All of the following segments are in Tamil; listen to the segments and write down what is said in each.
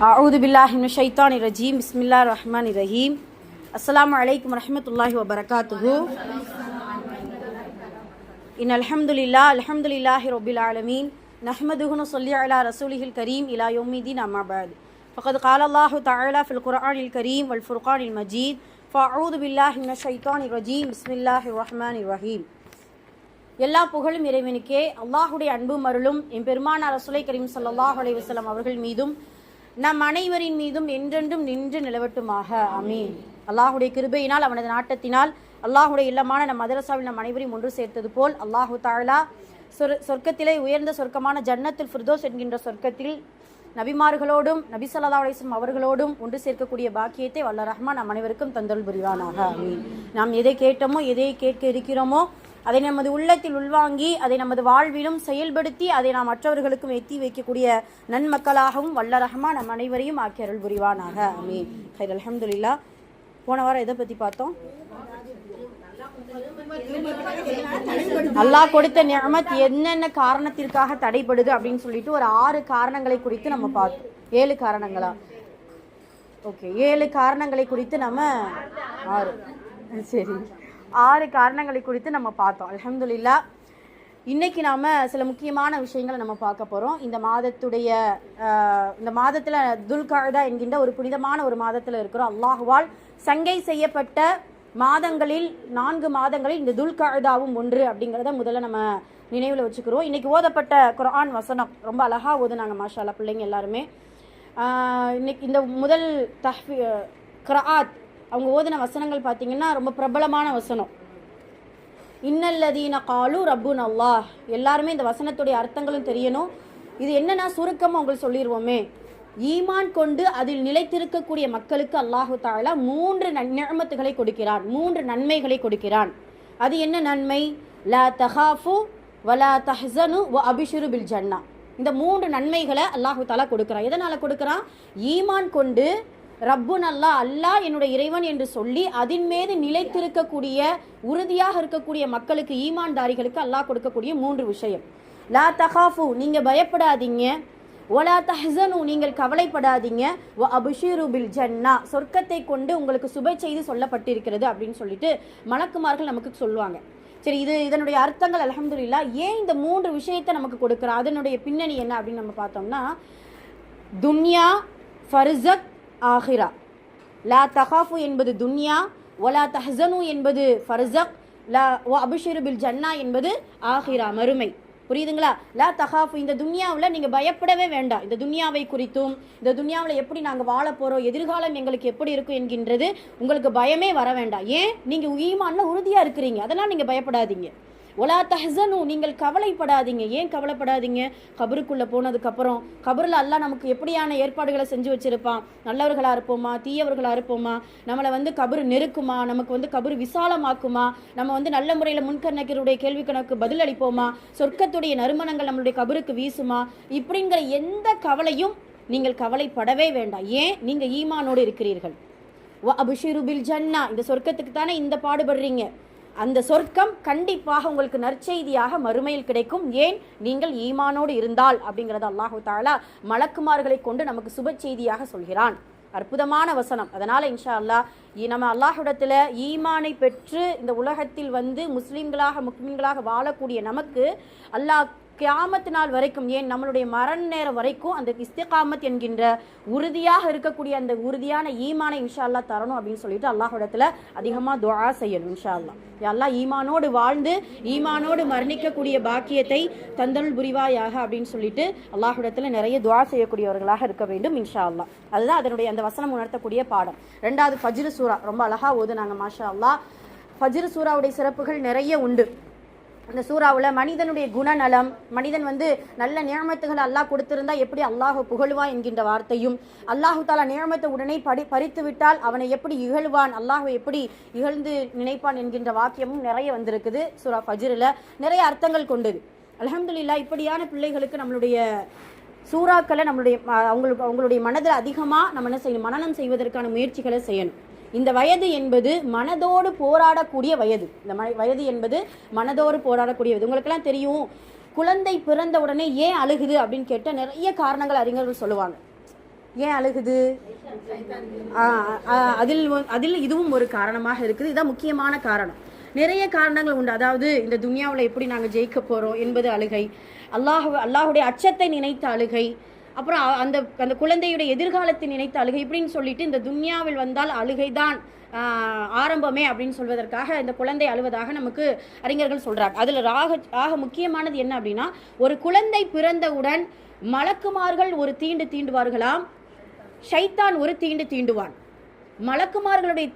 அஊது பில்லாஹி மினஷ் ஷைத்தானிர் ரஜீம். பிஸ்மில்லாஹிர் ரஹ்மானிர் ரஹீம். அஸ்ஸலாமு அலைக்கும் வரஹ்மத்துல்லாஹி வபரகாத்துஹு. இன்னல் ஹம்துலில்லாஹ் அல்ஹம்துலில்லாஹி ரப்பில் ஆலமீன். நஹ்மதுஹு நுஸல்லி அலா ரசூலிஹில் கரீம் இலா யௌமிddin அம்மா பஅத். ஃபகத் கால அல்லாஹு தஆலா ஃபில் குர்ஆனில் கரீம் வல் ஃபுர்கானில் மஜீத். ஃபஅஊது பில்லாஹி மினஷ் ஷைத்தானிர் ரஜீம். பிஸ்மில்லாஹிர் ரஹ்மானிர் ரஹீம். எல்லா புகழும் இறைவனுக்கே. அல்லாஹுடைய அன்பும் அருளும் எம்பெருமானார் ரசூலை கரீம் ஸல்லல்லாஹு அலைஹி வஸல்லம் அவர்கள் மீதும் நம் அனைவரின் மீதும் என்றென்றும் நின்று நிலவட்டுமாக. ஆமீன். அல்லாஹுடைய கிருபையினால் அவனது நாட்டத்தினால் அல்லாஹுடைய இல்லமான நம் மதரசாவில் நம் அனைவரையும் ஒன்று சேர்த்தது போல் அல்லாஹு தஆலா சொர்க்கத்திலே உயர்ந்த சொர்க்கமான ஜன்னத்துல் ஃபிர்தௌஸ் என்கின்ற சொர்க்கத்தில் நபிமார்களோடும் நபி ஸல்லல்லாஹு அலைஹி வஸல்லம் அவர்களோடும் ஒன்று சேர்க்கக்கூடிய பாக்கியத்தை வல்ல ரஹ்மான் நம் அனைவருக்கும் தந்தருள் புரிவானாக. ஆமீன். நாம் எதை கேட்டோமோ எதை கேட்க இருக்கிறோமோ அதை நமது உள்ளத்தில் உள்வாங்கி அதை நமது வாழ்விலும் செயல்படுத்தி அதை நாம் மற்றவர்களுக்கும் எத்தி வைக்கக்கூடிய நன்மக்களாகவும் வல்ல ரஹ்மான் நம் அனைவரையும் ஆக்கி அருள் புரிவானாக. ஆமீன். ஹைர் அல்ஹம்துலில்லாஹ். போன வாரம் எதை பற்றி பார்த்தோம்? அல்லாஹ் கொடுத்த நிஅமத் என்னென்ன காரணத்திற்காக தடைபடுது அப்படின்னு சொல்லிட்டு ஒரு 6 காரணங்களை குறித்து நம்ம பார்த்தோம். 7 காரணங்களா? ஓகே, 7 காரணங்களை குறித்து நம்ம 6 காரணங்களை குறித்து நம்ம பார்த்தோம். அல்ஹம்துலில்லாஹ். இன்னைக்கு நாம சில முக்கியமான விஷயங்களை நம்ம பார்க்க போறோம். இந்த மாதத்துல துல்கஅதா என்கின்ற ஒரு புனிதமான ஒரு மாதத்துல இருக்கிறோம். அல்லாஹுவால் சங்கை செய்யப்பட்ட மாதங்களில் 4 மாதங்களில் இந்த துல்கஅதாவும் ஒன்று அப்படிங்கிறத முதல்ல நம்ம நினைவில் வச்சுக்கிறோம். இன்னைக்கு ஓதப்பட்ட குர்ஆன் வசனம் ரொம்ப அழகா ஓதுனாங்க மாஷா அல்லாஹ் பிள்ளைங்க எல்லாருமே. இன்னைக்கு இந்த முதல் கிராத் அவங்க ஓதின வசனங்கள் பார்த்தீங்கன்னா ரொம்ப பிரபலமான வசனம். இன்னல்லதீன காலு ரப்புன் அல்லாஹ். எல்லாருமே இந்த வசனத்துடைய அர்த்தங்களும் தெரியணும். இது என்னன்னா சுருக்கமாக உங்களுக்கு சொல்லிடுவோமே. ஈமான் கொண்டு அதில் நிலைத்திருக்கக்கூடிய மக்களுக்கு அல்லாஹு தஆலா 3 நிஅமத்துகளை கொடுக்கிறான், 3 நன்மைகளை கொடுக்கிறான். அது என்ன நன்மை? லா தஹாஃபு வலா தஹ்ஸனு வ அபிஷிரு பில் ஜன்னா. இந்த 3 நன்மைகளை அல்லாஹு தஆலா கொடுக்கிறான். எதனால கொடுக்கிறான்? ஈமான் கொண்டு ரப்புன் அல்லாஹ், அல்லாஹ் என்னுடைய இறைவன் என்று சொல்லி அதின் மீது நிலைத்திருக்கக்கூடிய உறுதியாக இருக்கக்கூடிய மக்களுக்கு, ஈமான்தாரிகளுக்கு அல்லாஹ் கொடுக்கக்கூடிய 3 விஷயம். லா தஹாஃபு, நீங்க பயப்படாதீங்க. வலா தஹ்ஸனு, நீங்கள் கவலைப்படாதீங்க. வ அபிஷிரு பில் ஜன்னா, சொர்க்கத்தை கொண்டு உங்களுக்கு சுப செய்தி சொல்லப்பட்டிருக்கிறது அப்படின்னு சொல்லிட்டு மலக்குமார்கள் நமக்கு சொல்லுவாங்க. சரி, இதனுடைய அர்த்தங்கள் அல்ஹம்துலில்லாஹ். ஏன் இந்த 3 விஷயத்தை நமக்கு கொடுக்குறா, அதனுடைய பின்னணி என்ன அப்படின்னு நம்ம பார்த்தோம்னா, துன்யா, ஃபர்ஸக், ஆஹிரா. லா தஹாஃபு என்பது துன்யா, வலா தஹ்ஸனு என்பது ஃபர்ஸக், லா வ அபிஷிரு பில் ஜன்னா என்பது ஆஹிரா, மறுமை. புரியுதுங்களா? லா தஹாஃபு, இந்த துன்யாவில் நீங்கள் பயப்படவே வேண்டாம். இந்த துன்யாவை குறித்தும் இந்த துன்யாவில் எப்படி நாங்கள் வாழ போகிறோம், எதிர்காலம் எங்களுக்கு எப்படி இருக்கும் என்கின்றது உங்களுக்கு பயமே வர வேண்டாம். ஏன்? நீங்கள் ஈமான்ல உறுதியாக இருக்கிறீங்க, அதெல்லாம் நீங்கள் பயப்படாதீங்க. ஒலா தஹ்ஸனு, நீங்கள் கவலைப்படாதீங்க. ஏன் கவலைப்படாதீங்க? கபருக்குள்ளே போனதுக்கப்புறம் கபரில் அல்லாஹ் நமக்கு எப்படியான ஏற்பாடுகளை செஞ்சு வச்சுருப்பான்? நல்லவர்களாக இருப்போமா, தீயவர்களாக இருப்போமா, நம்மளை கபரு நெருக்குமா, நமக்கு கபரு விசாலமாக்குமா, நம்ம நல்ல முறையில் முன்கணக்கருடைய கேள்வி கணக்கு பதில் அளிப்போமா, சொர்க்கத்துடைய நறுமணங்கள் நம்மளுடைய கபருக்கு வீசுமா, இப்படிங்கிற எந்த கவலையும் நீங்கள் கவலைப்படவே வேண்டாம். ஏன்? நீங்கள் ஈமானோடு இருக்கிறீர்கள். வ அபிஷிரு பில் ஜன்னா, இந்த சொர்க்கத்துக்கு தானே இந்த பாடுபடுறீங்க. அந்த சொர்க்கம் கண்டிப்பாக உங்களுக்கு நற்செய்தியாக மறுமையில் கிடைக்கும். ஏன்? நீங்கள் ஈமானோடு இருந்தால் அப்படிங்கிறது அல்லாஹு தஆலா மலக்குமார்களை கொண்டு நமக்கு சுப செய்தியாக சொல்கிறான். அற்புதமான வசனம். அதனால் இன்ஷா அல்லாஹ் நம்ம அல்லாஹ்விடத்தில் ஈமானை பெற்று இந்த உலகத்தில் முஸ்லீம்களாக முக்மீன்களாக வாழக்கூடிய நமக்கு அல்லாஹ் கியாமத் நாள் வரைக்கும், ஏன் நம்மளுடைய மரண நேரம் வரைக்கும் அந்த இஸ்திகாமத் என்கின்ற உறுதியாக இருக்கக்கூடிய அந்த உறுதியான ஈமானை இன்ஷா அல்லாஹ் தரணும் அப்படின்னு சொல்லிட்டு அல்லாஹ்விடத்தில் அதிகமாக துஆ செய்யணும். இன்ஷா அல்லாஹ் அல்லாஹ் ஈமானோடு வாழ்ந்து ஈமானோடு மரணிக்கக்கூடிய பாக்கியத்தை தந்தருள் புரிவாயாக அப்படின்னு சொல்லிட்டு அல்லாஹ்விடத்தில் நிறைய துஆ செய்யக்கூடியவர்களாக இருக்க வேண்டும் இன்ஷா அல்லாஹ். அதுதான் அதனுடைய அந்த வசனம் உணர்த்தக்கூடிய பாடம். 2வது ஃபஜ்ர் சூரா ரொம்ப அழகா ஓதுனாங்க மாஷா அல்லாஹ். ஃபஜ்ர் சூராவுடைய சிறப்புகள் நிறைய உண்டு. அந்த சூறாவில் மனிதனுடைய குணநலம், மனிதன் நல்ல நியமத்துகள் அல்லாஹ் கொடுத்திருந்தா எப்படி அல்லாஹ் புகழுவான் என்கின்ற வார்த்தையும், அல்லாஹு தாலா நியமத்தை உடனே பறித்து விட்டால் அவனை எப்படி இகழ்வான், அல்லாஹை எப்படி இகழ்ந்து நினைப்பான் என்கின்ற வாக்கியமும் நிறைய வந்திருக்குது சூரா ஃபஜ்ரில். நிறைய அர்த்தங்கள் கொண்டது. அல்ஹம்துலில்லாஹ். இப்படியான பிள்ளைகளுக்கு நம்மளுடைய சூறாக்களை அவங்களுடைய மனதில் அதிகமாக நம்ம என்ன செய்யணும், மனனம் செய்வதற்கான முயற்சிகளை செய்யணும். இந்த வயது என்பது மனதோடு போராடக்கூடிய வயது. இந்த வயது என்பது மனதோடு போராடக்கூடிய வயது. உங்களுக்கெல்லாம் தெரியும், குழந்தை பிறந்த உடனே ஏன் அழுகுது அப்படின்னு கேட்டால் நிறைய காரணங்கள் அறிஞர்கள் சொல்லுவாங்க. ஏன் அழுகுது? அதில் இதுவும் ஒரு காரணமாக இருக்குது. இதுதான் முக்கியமான காரணம். நிறைய காரணங்கள் உண்டு. அதாவது இந்த துன்யாவில் எப்படி நாங்கள் ஜெயிக்க போகிறோம் என்பது அழுகை, அல்லாஹுடைய அச்சத்தை நினைத்த அழுகை, அப்புறம் அந்த அந்த குழந்தையுடைய எதிர்காலத்தை நினைத்த அழுகை, இப்படின்னு சொல்லிட்டு இந்த துன்யாவில் வந்தால் அழுகைதான் ஆரம்பமே அப்படின்னு சொல்வதற்காக இந்த குழந்தை அழுவதாக நமக்கு அறிஞர்கள் சொல்றாங்க. அதில் ஆக முக்கியமானது என்ன அப்படின்னா, ஒரு குழந்தை பிறந்தவுடன் மலக்குமார்கள் ஒரு தீண்டுவார்களாம், ஷைத்தான் ஒரு தீண்டுவான். மலக்குமார்களுடைய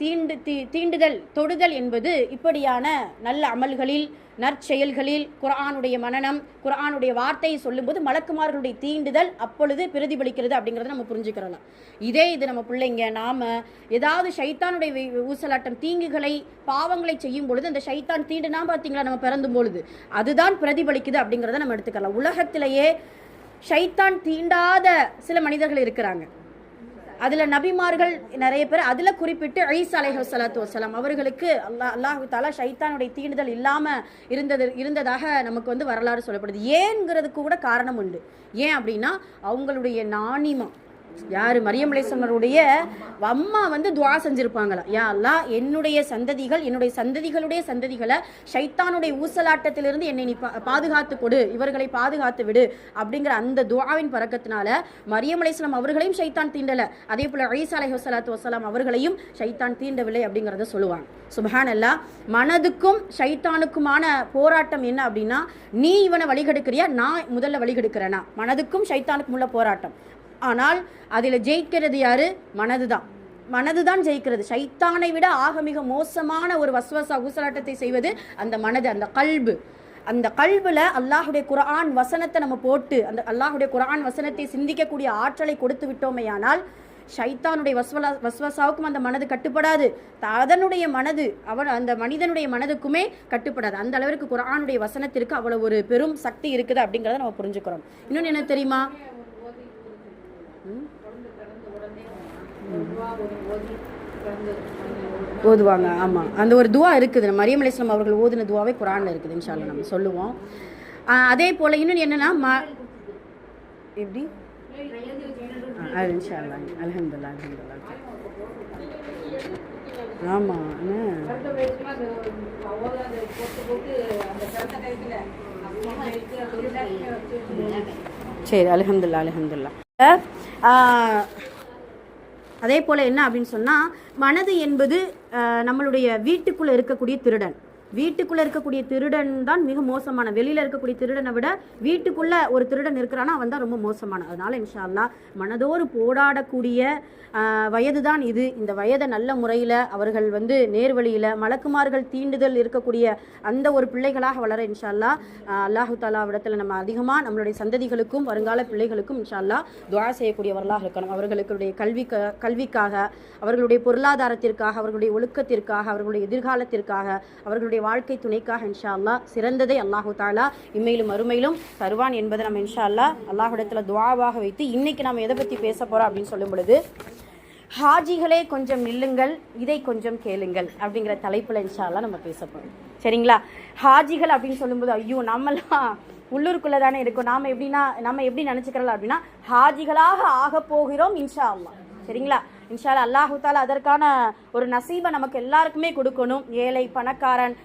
தீண்டுதல் தொடுதல் என்பது இப்படியான நல்ல அமல்களில், நற்செயல்களில், குர்ஆனுடைய மனனம், குர்ஆனுடைய வார்த்தையை சொல்லும்போது மலக்குமார்களுடைய தீண்டுதல் அப்பொழுது பிரதிபலிக்கிறது அப்படிங்கிறத நம்ம புரிஞ்சுக்கிறலாம். இது நம்ம பிள்ளைங்க நாம ஏதாவது ஷைத்தானுடைய ஊசலாட்டம், தீங்குகளை, பாவங்களை செய்யும் பொழுது அந்த ஷைத்தான் தீண்டுனா பார்த்தீங்களா நம்ம பிறந்தும் பொழுது அதுதான் பிரதிபலிக்குது அப்படிங்கிறத நம்ம எடுத்துக்கலாம். உலகத்திலேயே ஷைத்தான் தீண்டாத சில மனிதர்கள் இருக்கிறாங்க. அதில் நபிமார்கள் நிறைய பேர். அதில் குறிப்பிட்டு ஈசா அலைஹிஸ்ஸலாத்து வஸ்ஸலாம் அவர்களுக்கு அல்லாஹ் தஆலா ஷைத்தானுடைய தீண்டுதல் இல்லாமல் இருந்ததாக நமக்கு வரலாறு சொல்லப்படுது. ஏங்கிறதுக்கு கூட காரணம் உண்டு. ஏன் அப்படின்னா, அவங்களுடைய நாணிமா யார், மரியம் அலைஹிஸ்ஸலாமுடைய அம்மா துஆ செஞ்சிருப்பாங்களா, யா அல்லாஹ் என்னுடைய சந்ததிகள், என்னுடைய சந்ததிகளுடைய சந்ததிகளை ஷைத்தானுடைய ஊசலாட்டத்திலிருந்து என்னை நீ பாதுகாத்து கொடு, இவர்களை பாதுகாத்து விடு அப்படிங்கிற அந்த துஆவின் பரக்கத்தினால மரியம் அலைஹிஸ்ஸலாம் அவர்களையும் ஷைத்தான் தீண்டலை, அதே போல ஈசா அலைஹிஸ்ஸலாத்து வஸ்ஸலாம் அவர்களையும் ஷைத்தான் தீண்டவில்லை அப்படிங்கிறத சொல்லுவாங்க. சுப்ஹானல்லாஹ். மனதுக்கும் ஷைத்தானுக்குமான போராட்டம் என்ன அப்படின்னா, நீ இவனை வழிகெடுக்கிறியா, நான் முதல்ல வழிகெடுக்கிறேனா, மனதுக்கும் ஷைத்தானுக்கும் உள்ள போராட்டம். ஆனால் அதில் ஜெயிக்கிறது யாரு? மனதுதான் ஜெயிக்கிறது. ஷைத்தானை விட ஆக மிக மோசமான ஒரு வஸ்வசா ஊசலாட்டத்தை செய்வது அந்த மனது, அந்த கல்பு. அந்த கல்புல அல்லாஹுடைய குர்ஆன் வசனத்தை நம்ம போட்டு அந்த அல்லாஹுடைய குர்ஆன் வசனத்தை சிந்திக்கக்கூடிய ஆற்றலை கொடுத்து விட்டோமேயானால் ஷைத்தானுடைய வஸ்வசாவுக்கும் அந்த மனது கட்டுப்படாது, அதனுடைய மனது அந்த மனிதனுடைய மனதுக்குமே கட்டுப்படாது. அந்த அளவிற்கு குர்ஆனுடைய வசனத்திற்கு அவ்வளவு ஒரு பெரும் சக்தி இருக்குது அப்படிங்கிறத நம்ம புரிஞ்சுக்கிறோம். இன்னொன்று என்ன தெரியுமா, ஓதுவாங்க. ஆமாம், அந்த ஒரு துவா இருக்குது. மரியம் அலைஹிஸ்ஸலாம் அவர்கள் ஓதுன துவாவே குர்ஆன்ல இருக்குது. இன்ஷா அல்லாஹ் நம்ம சொல்லுவோம். அதே போல் இன்னொன்று என்னென்னா எப்படி இன்ஷா அல்லாஹ் அல்ஹம்துலில்லாஹ். ஆமாம், சரி, அல்ஹம்துலில்லாஹ். அதே போல் என்ன அப்படின்னு சொன்னால், மனது என்பது நம்மளுடைய வீட்டுக்குள்ளே இருக்கக்கூடிய திருடன். வீட்டுக்குள்ளே இருக்கக்கூடிய திருடன் தான் மிக மோசமான. வெளியில் இருக்கக்கூடிய திருடனை விட வீட்டுக்குள்ளே ஒரு திருடன் இருக்கிறான்னா அவன் தான் ரொம்ப மோசமான. அதனால் இன்ஷா அல்லாஹ் மனதோடு போராடக்கூடிய வயது தான் இது. இந்த வயதை நல்ல முறையில் அவர்கள் நேர்வழியில் மலக்குமார்கள் தீண்டுதல் இருக்கக்கூடிய அந்த ஒரு பிள்ளைகளாக வளர இன்ஷா அல்லாஹ் அல்லாஹு தஆலா விடத்தில் நம்ம அதிகமாக நம்மளுடைய சந்ததிகளுக்கும் வருங்கால பிள்ளைகளுக்கும் இன்ஷா அல்லாஹ் துஆ செய்யக்கூடியவர்களாக இருக்கணும். அவர்களுடைய கல்விக்காக, அவர்களுடைய பொருளாதாரத்திற்காக, அவர்களுடைய ஒழுக்கத்திற்காக, அவர்களுடைய எதிர்காலத்திற்காக, அவர்களுடைய வாழ்க்கை துணைக்காக இன்ஷா அல்லாஹ் சிறந்ததை அல்லாஹு தஆலா இம்மையிலும் மறுமையிலும் தருவான் என்பதை நம்ம இன்ஷா அல்லாஹ் அல்லாஹ்விடத்தில் துஆவாக வைத்து இன்னைக்கு நம்ம எதை பற்றி பேச போகிறோம் அப்படின்னு சொல்லும் பொழுது, ஹாஜிகளே கொஞ்சம் நில்லுங்கள், இதை கொஞ்சம் கேளுங்கள் அப்படிங்கிற தலைப்பில் இன்ஷா அல்லாஹ் நம்ம பேச போகிறோம். சரிங்களா? ஹாஜிகள் அப்படின்னு சொல்லும்போது ஐயோ நம்மலாம் உள்ளூருக்குள்ளே தானே இருக்கும், நம்ம எப்படி நினச்சிக்கிறோம் அப்படின்னா ஹாஜிகளாக ஆக போகிறோம் இன்ஷா அல்லாஹ். சரிங்களா? இன்ஷா அல்லாஹ் அல்லாஹு தஆலா அதற்கான ஒரு நசீபை நமக்கு எல்லாருக்குமே கொடுக்கணும். ஏழை பணக்காரன்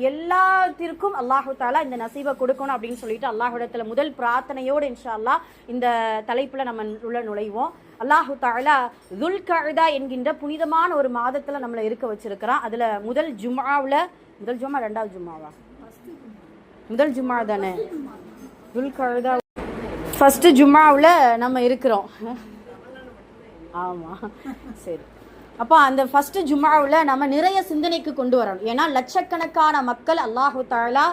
எல்லாத்திற்கும் அல்லாஹு தஆலா இந்த நசீபை கொடுக்கணும் அப்படின்னு சொல்லிட்டு அல்லாஹ்விடத்தில் முதல் பிரார்த்தனையோடு இன்ஷா அல்லாஹ் இந்த தலைப்பில் நம்ம நுழைவோம். அல்லாஹு தஆலா துல்கஅதா என்கின்ற புனிதமான ஒரு மாதத்தில் நம்மளை இருக்க வச்சிருக்கிறான். அதில் முதல் ஜும்மா ரெண்டாவது ஜும்மாவா? முதல் ஜும்மா தானே துல்கஅதா. ஃபர்ஸ்ட் ஜும்மாவில் நம்ம இருக்கிறோம். ஆமாம், சரி. அப்போ அந்த ஃபர்ஸ்ட் ஜும்மாவில் நம்ம நிறைய சிந்தனைக்கு கொண்டு வரணும். ஏன்னா லட்சக்கணக்கான மக்கள் அல்லாஹு தஆலா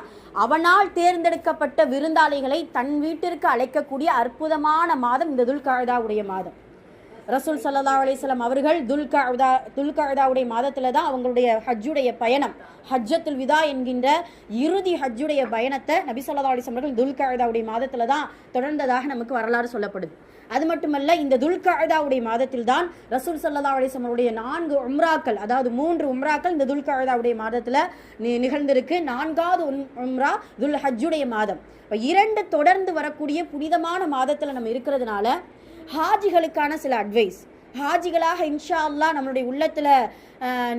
அவனால் தேர்ந்தெடுக்கப்பட்ட விருந்தாளிகளை தன் வீட்டிற்கு அழைக்கக்கூடிய அற்புதமான மாதம் இந்த துல்கஅதாவுடைய மாதம். ரசூல் ஸல்லல்லாஹு அலைஹி வஸல்லம் அவர்கள் துல்கஅதாவுடைய மாதத்தில் தான் அவங்களுடைய ஹஜ்ஜுடைய பயணம், ஹஜ்ஜத்துல் விதா என்கின்ற இறுதி ஹஜ்ஜுடைய பயணத்தை நபி ஸல்லல்லாஹு அலைஹி வஸல்லம் அவர்கள் துல்கஅதாவுடைய மாதத்தில் தான் தொடர்ந்ததாக நமக்கு வரலாறு சொல்லப்படுது. அது மட்டுமல்ல, இந்த துல்கஅதாவுடைய மாதத்தில் தான் ரசூல் ஸல்லல்லாஹு அலைஹி வஸல்லம் அவருடைய 4 உம்ராக்கள், அதாவது 3 உம்ராக்கள் இந்த துல்கஅதாவுடைய மாதத்தில் நிகழ்ந்திருக்கு. 4வது உம்ரா துல் ஹஜ்ஜுடைய மாதம். இப்போ 2 தொடர்ந்து வரக்கூடிய புனிதமான மாதத்தில் நம்ம இருக்கிறதுனால ஹாஜிகளுக்கான சில அட்வைஸ். ஹாஜிகளாக இன்ஷா அல்லாஹ் நம்மளுடைய உள்ளத்துல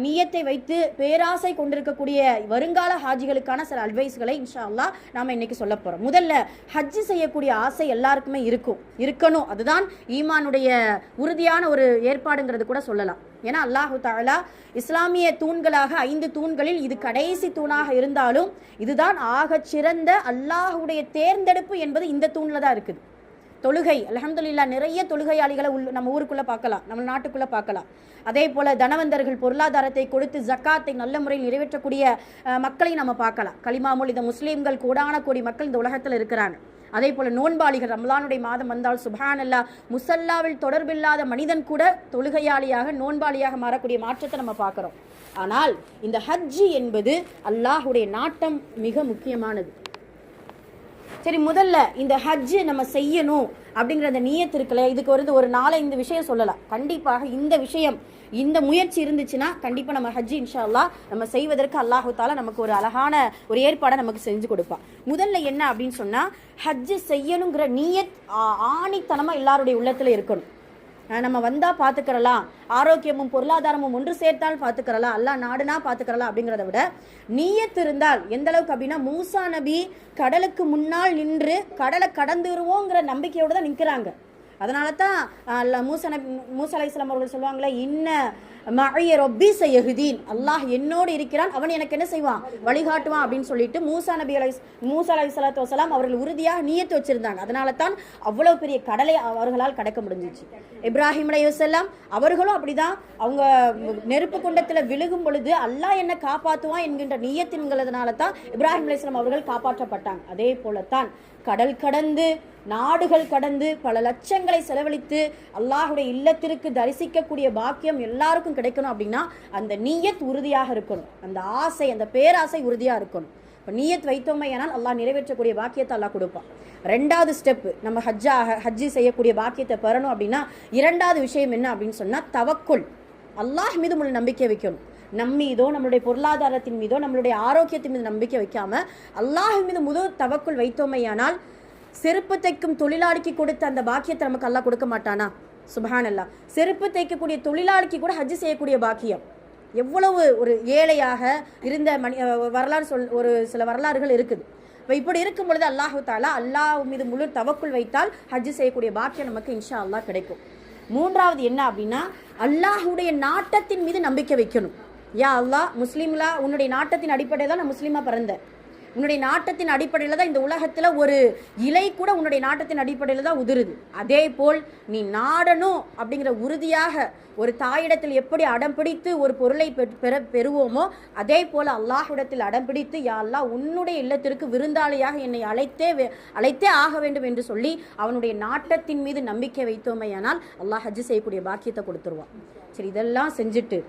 நியத்தை வைத்து பேராசை கொண்டிருக்கக்கூடிய வருங்கால ஹாஜிகளுக்கான சில அட்வைஸ்களை இன்ஷா அல்லாஹ் நாம இன்னைக்கு சொல்ல போறோம். முதல்ல ஹஜ் செய்யக்கூடிய ஆசை எல்லாருக்குமே இருக்கணும். அதுதான் ஈமானுடைய உறுதியான ஒரு ஏற்பாடுங்கிறது கூட சொல்லலாம். ஏன்னா அல்லாஹு தஆலா இஸ்லாமிய தூண்களாக 5 தூண்களில் இது கடைசி தூணாக இருந்தாலும் இதுதான் ஆகச் சிறந்த அல்லாஹுடைய தேர்ந்தெடுப்பு என்பது இந்த தூண்ல தான் இருக்குது. தொழுகை அல்ஹம்துலில்லாஹ் நிறைய தொழுகையாளிகளை நம்ம ஊருக்குள்ள பார்க்கலாம், நம்ம நாட்டுக்குள்ள பார்க்கலாம். அதே போல தனவந்தர்கள் பொருளாதாரத்தை கொடுத்து ஜக்காத்தை நல்ல முறையில் நிறைவேற்றக்கூடிய மக்களை நம்ம பார்க்கலாம். கலிமாமுல் இந்த முஸ்லீம்கள் கோடான கோடி மக்கள் இந்த உலகத்தில் இருக்கிறாங்க. அதே போல நோன்பாளிகள் ரமலானுடைய மாதம் வந்தால் சுப்ஹானல்லாஹ் முசல்லாவில் தொடர்பில்லாத மனிதன் கூட தொழுகையாளியாக நோன்பாளியாக மாறக்கூடிய மாற்றத்தை நம்ம பார்க்கிறோம். ஆனால் இந்த ஹஜ்ஜி என்பது அல்லாஹுடைய நாட்டம் மிக முக்கியமானது. சரி, முதல்ல இந்த ஹஜ்ஜு நம்ம செய்யணும் அப்படிங்கிற அந்த நியத்து இருக்குல்ல, இதுக்கு ஒரு 4-5 விஷயம் சொல்லலாம். கண்டிப்பாக இந்த விஷயம், இந்த முயற்சி இருந்துச்சுன்னா கண்டிப்பாக நம்ம ஹஜ்ஜு இன்ஷா அல்லாஹ் நம்ம செய்வதற்கு அல்லாஹு தாலா நமக்கு ஒரு அழகான ஒரு ஏற்பாடை நமக்கு செஞ்சு கொடுப்பான். முதல்ல என்ன அப்படின்னு சொன்னால், ஹஜ்ஜு செய்யணுங்கிற நியத் ஆணித்தனமாக எல்லாருடைய உள்ளத்தில் இருக்கணும். நம்ம வந்தால் பார்த்துக்கிறலாம், ஆரோக்கியமும் பொருளாதாரமும் ஒன்று சேர்த்தால் பார்த்துக்கிறலாம், அல்லாஹ் நாடுனா பார்த்துக்கிறலாம் அப்படிங்கிறத விட நியத்து இருந்தால் எந்த அளவுக்கு அப்படின்னா, மூசா நபி கடலுக்கு முன்னால் நின்று கடலை கடந்துருவோங்கிற நம்பிக்கையோடு தான் நிற்கிறாங்க. அதனால தான் மூசா அலைஹிஸ்ஸலாம் அவர்கள் சொல்லுவாங்களே, இன்ன மஅய ரப்பி சயஹ்தீன், அல்லாஹ் என்னோடு இருக்கிறான், அவன் எனக்கு என்ன செய்வான், வழிகாட்டுவான் அப்படின்னு சொல்லிட்டு மூசா அலைஹிஸ்ஸலாத்து வஸலாம் அவர்கள் உறுதியாக நியத்து வச்சிருந்தாங்க. அதனால தான் அவ்வளவு பெரிய கடலை அவர்களால் கடக்க முடிஞ்சிச்சு. இப்ராஹிம் அலைஹிஸ்ஸலாம் அவர்களும் அப்படிதான், அவங்க நெருப்பு குண்டத்தில் விழுகும் பொழுது அல்லாஹ் என்ன காப்பாற்றுவான் என்கின்ற நியத்தின்கிறதுனால தான் இப்ராஹிம் அலைஹிஸ்ஸலாம் அவர்கள் காப்பாற்றப்பட்டாங்க. அதே போலத்தான் கடல் கடந்து நாடுகள் கடந்து பல லட்சங்களை செலவழித்து அல்லாஹுடைய இல்லத்திற்கு தரிசிக்கக்கூடிய பாக்கியம் எல்லாருக்கும் கிடைக்கணும் அப்படின்னா அந்த நியத் உறுதியாக இருக்கணும், அந்த ஆசை, அந்த பேராசை உறுதியாக இருக்கணும். இப்போ நியத் வைத்தோமே ஆனால் அல்லாஹ் நிறைவேற்றக்கூடிய பாக்கியத்தை அல்லாஹ் கொடுப்பான். 2வது ஸ்டெப்பு, நம்ம ஹஜ்ஜி செய்யக்கூடிய பாக்கியத்தை பெறணும் அப்படின்னா 2வது விஷயம் என்ன அப்படின்னு சொன்னால் தவக்குல். அல்லாஹ் மீது முழு நம்பிக்கை வைக்கணும். நம் மீதோ நம்மளுடைய பொருளாதாரத்தின் மீதோ நம்மளுடைய ஆரோக்கியத்தின் மீது நம்பிக்கை வைக்காம அல்லாஹ் மீது முதல் தவக்குல் வைத்தோமையானால் செருப்பு தைக்கும் தொழிலாளிக்கு கொடுத்த அந்த பாக்கியத்தை நமக்கு அல்லாஹ் கொடுக்க மாட்டானா? சுப்ஹானல்லாஹ். செருப்பு தைக்கக்கூடிய தொழிலாளிக்கு கூட ஹஜ் செய்யக்கூடிய பாக்கியம். எவ்வளவு ஒரு ஏழையாக இருந்த ஒரு சில வரலாறுகள் இருக்குது. இப்போ இப்படி இருக்கும் பொழுது அல்லாஹு தாலா அல்லாஹ் மீது முழு தவக்குல் வைத்தால் ஹஜ் செய்யக்கூடிய பாக்கியம் நமக்கு இன்ஷா அல்லாஹ் கிடைக்கும். 3வது என்ன அப்படின்னா, அல்லாஹுடைய நாட்டத்தின் மீது நம்பிக்கை வைக்கணும். யா அல்லாஹ், முஸ்லீம்லா உன்னுடைய நாட்டத்தின் அடிப்படையில் தான் நான் முஸ்லீமா பிறந்தேன், உன்னுடைய நாட்டத்தின் அடிப்படையில் தான் இந்த உலகத்தில் ஒரு இலை கூட உன்னுடைய நாட்டத்தின் அடிப்படையில் தான் உதிருது. அதே போல் நீ நாடணும் அப்படிங்கிற உறுதியாக ஒரு தாயிடத்தில் எப்படி அடம் பிடித்து ஒரு பொருளை பெறுவோமோ அதே போல் அல்லாஹ்விடத்தில் அடம் பிடித்து, யா அல்லாஹ் உன்னுடைய இல்லத்திற்கு விருந்தாளியாக என்னை அழைத்தே ஆக வேண்டும் என்று சொல்லி அவனுடைய நாட்டத்தின் மீது நம்பிக்கை வைத்தோமையானால் அல்லாஹ் ஹஜ் செய்யக்கூடிய பாக்கியத்தை கொடுத்துருவான். சரி, இதெல்லாம் செஞ்சுட்டு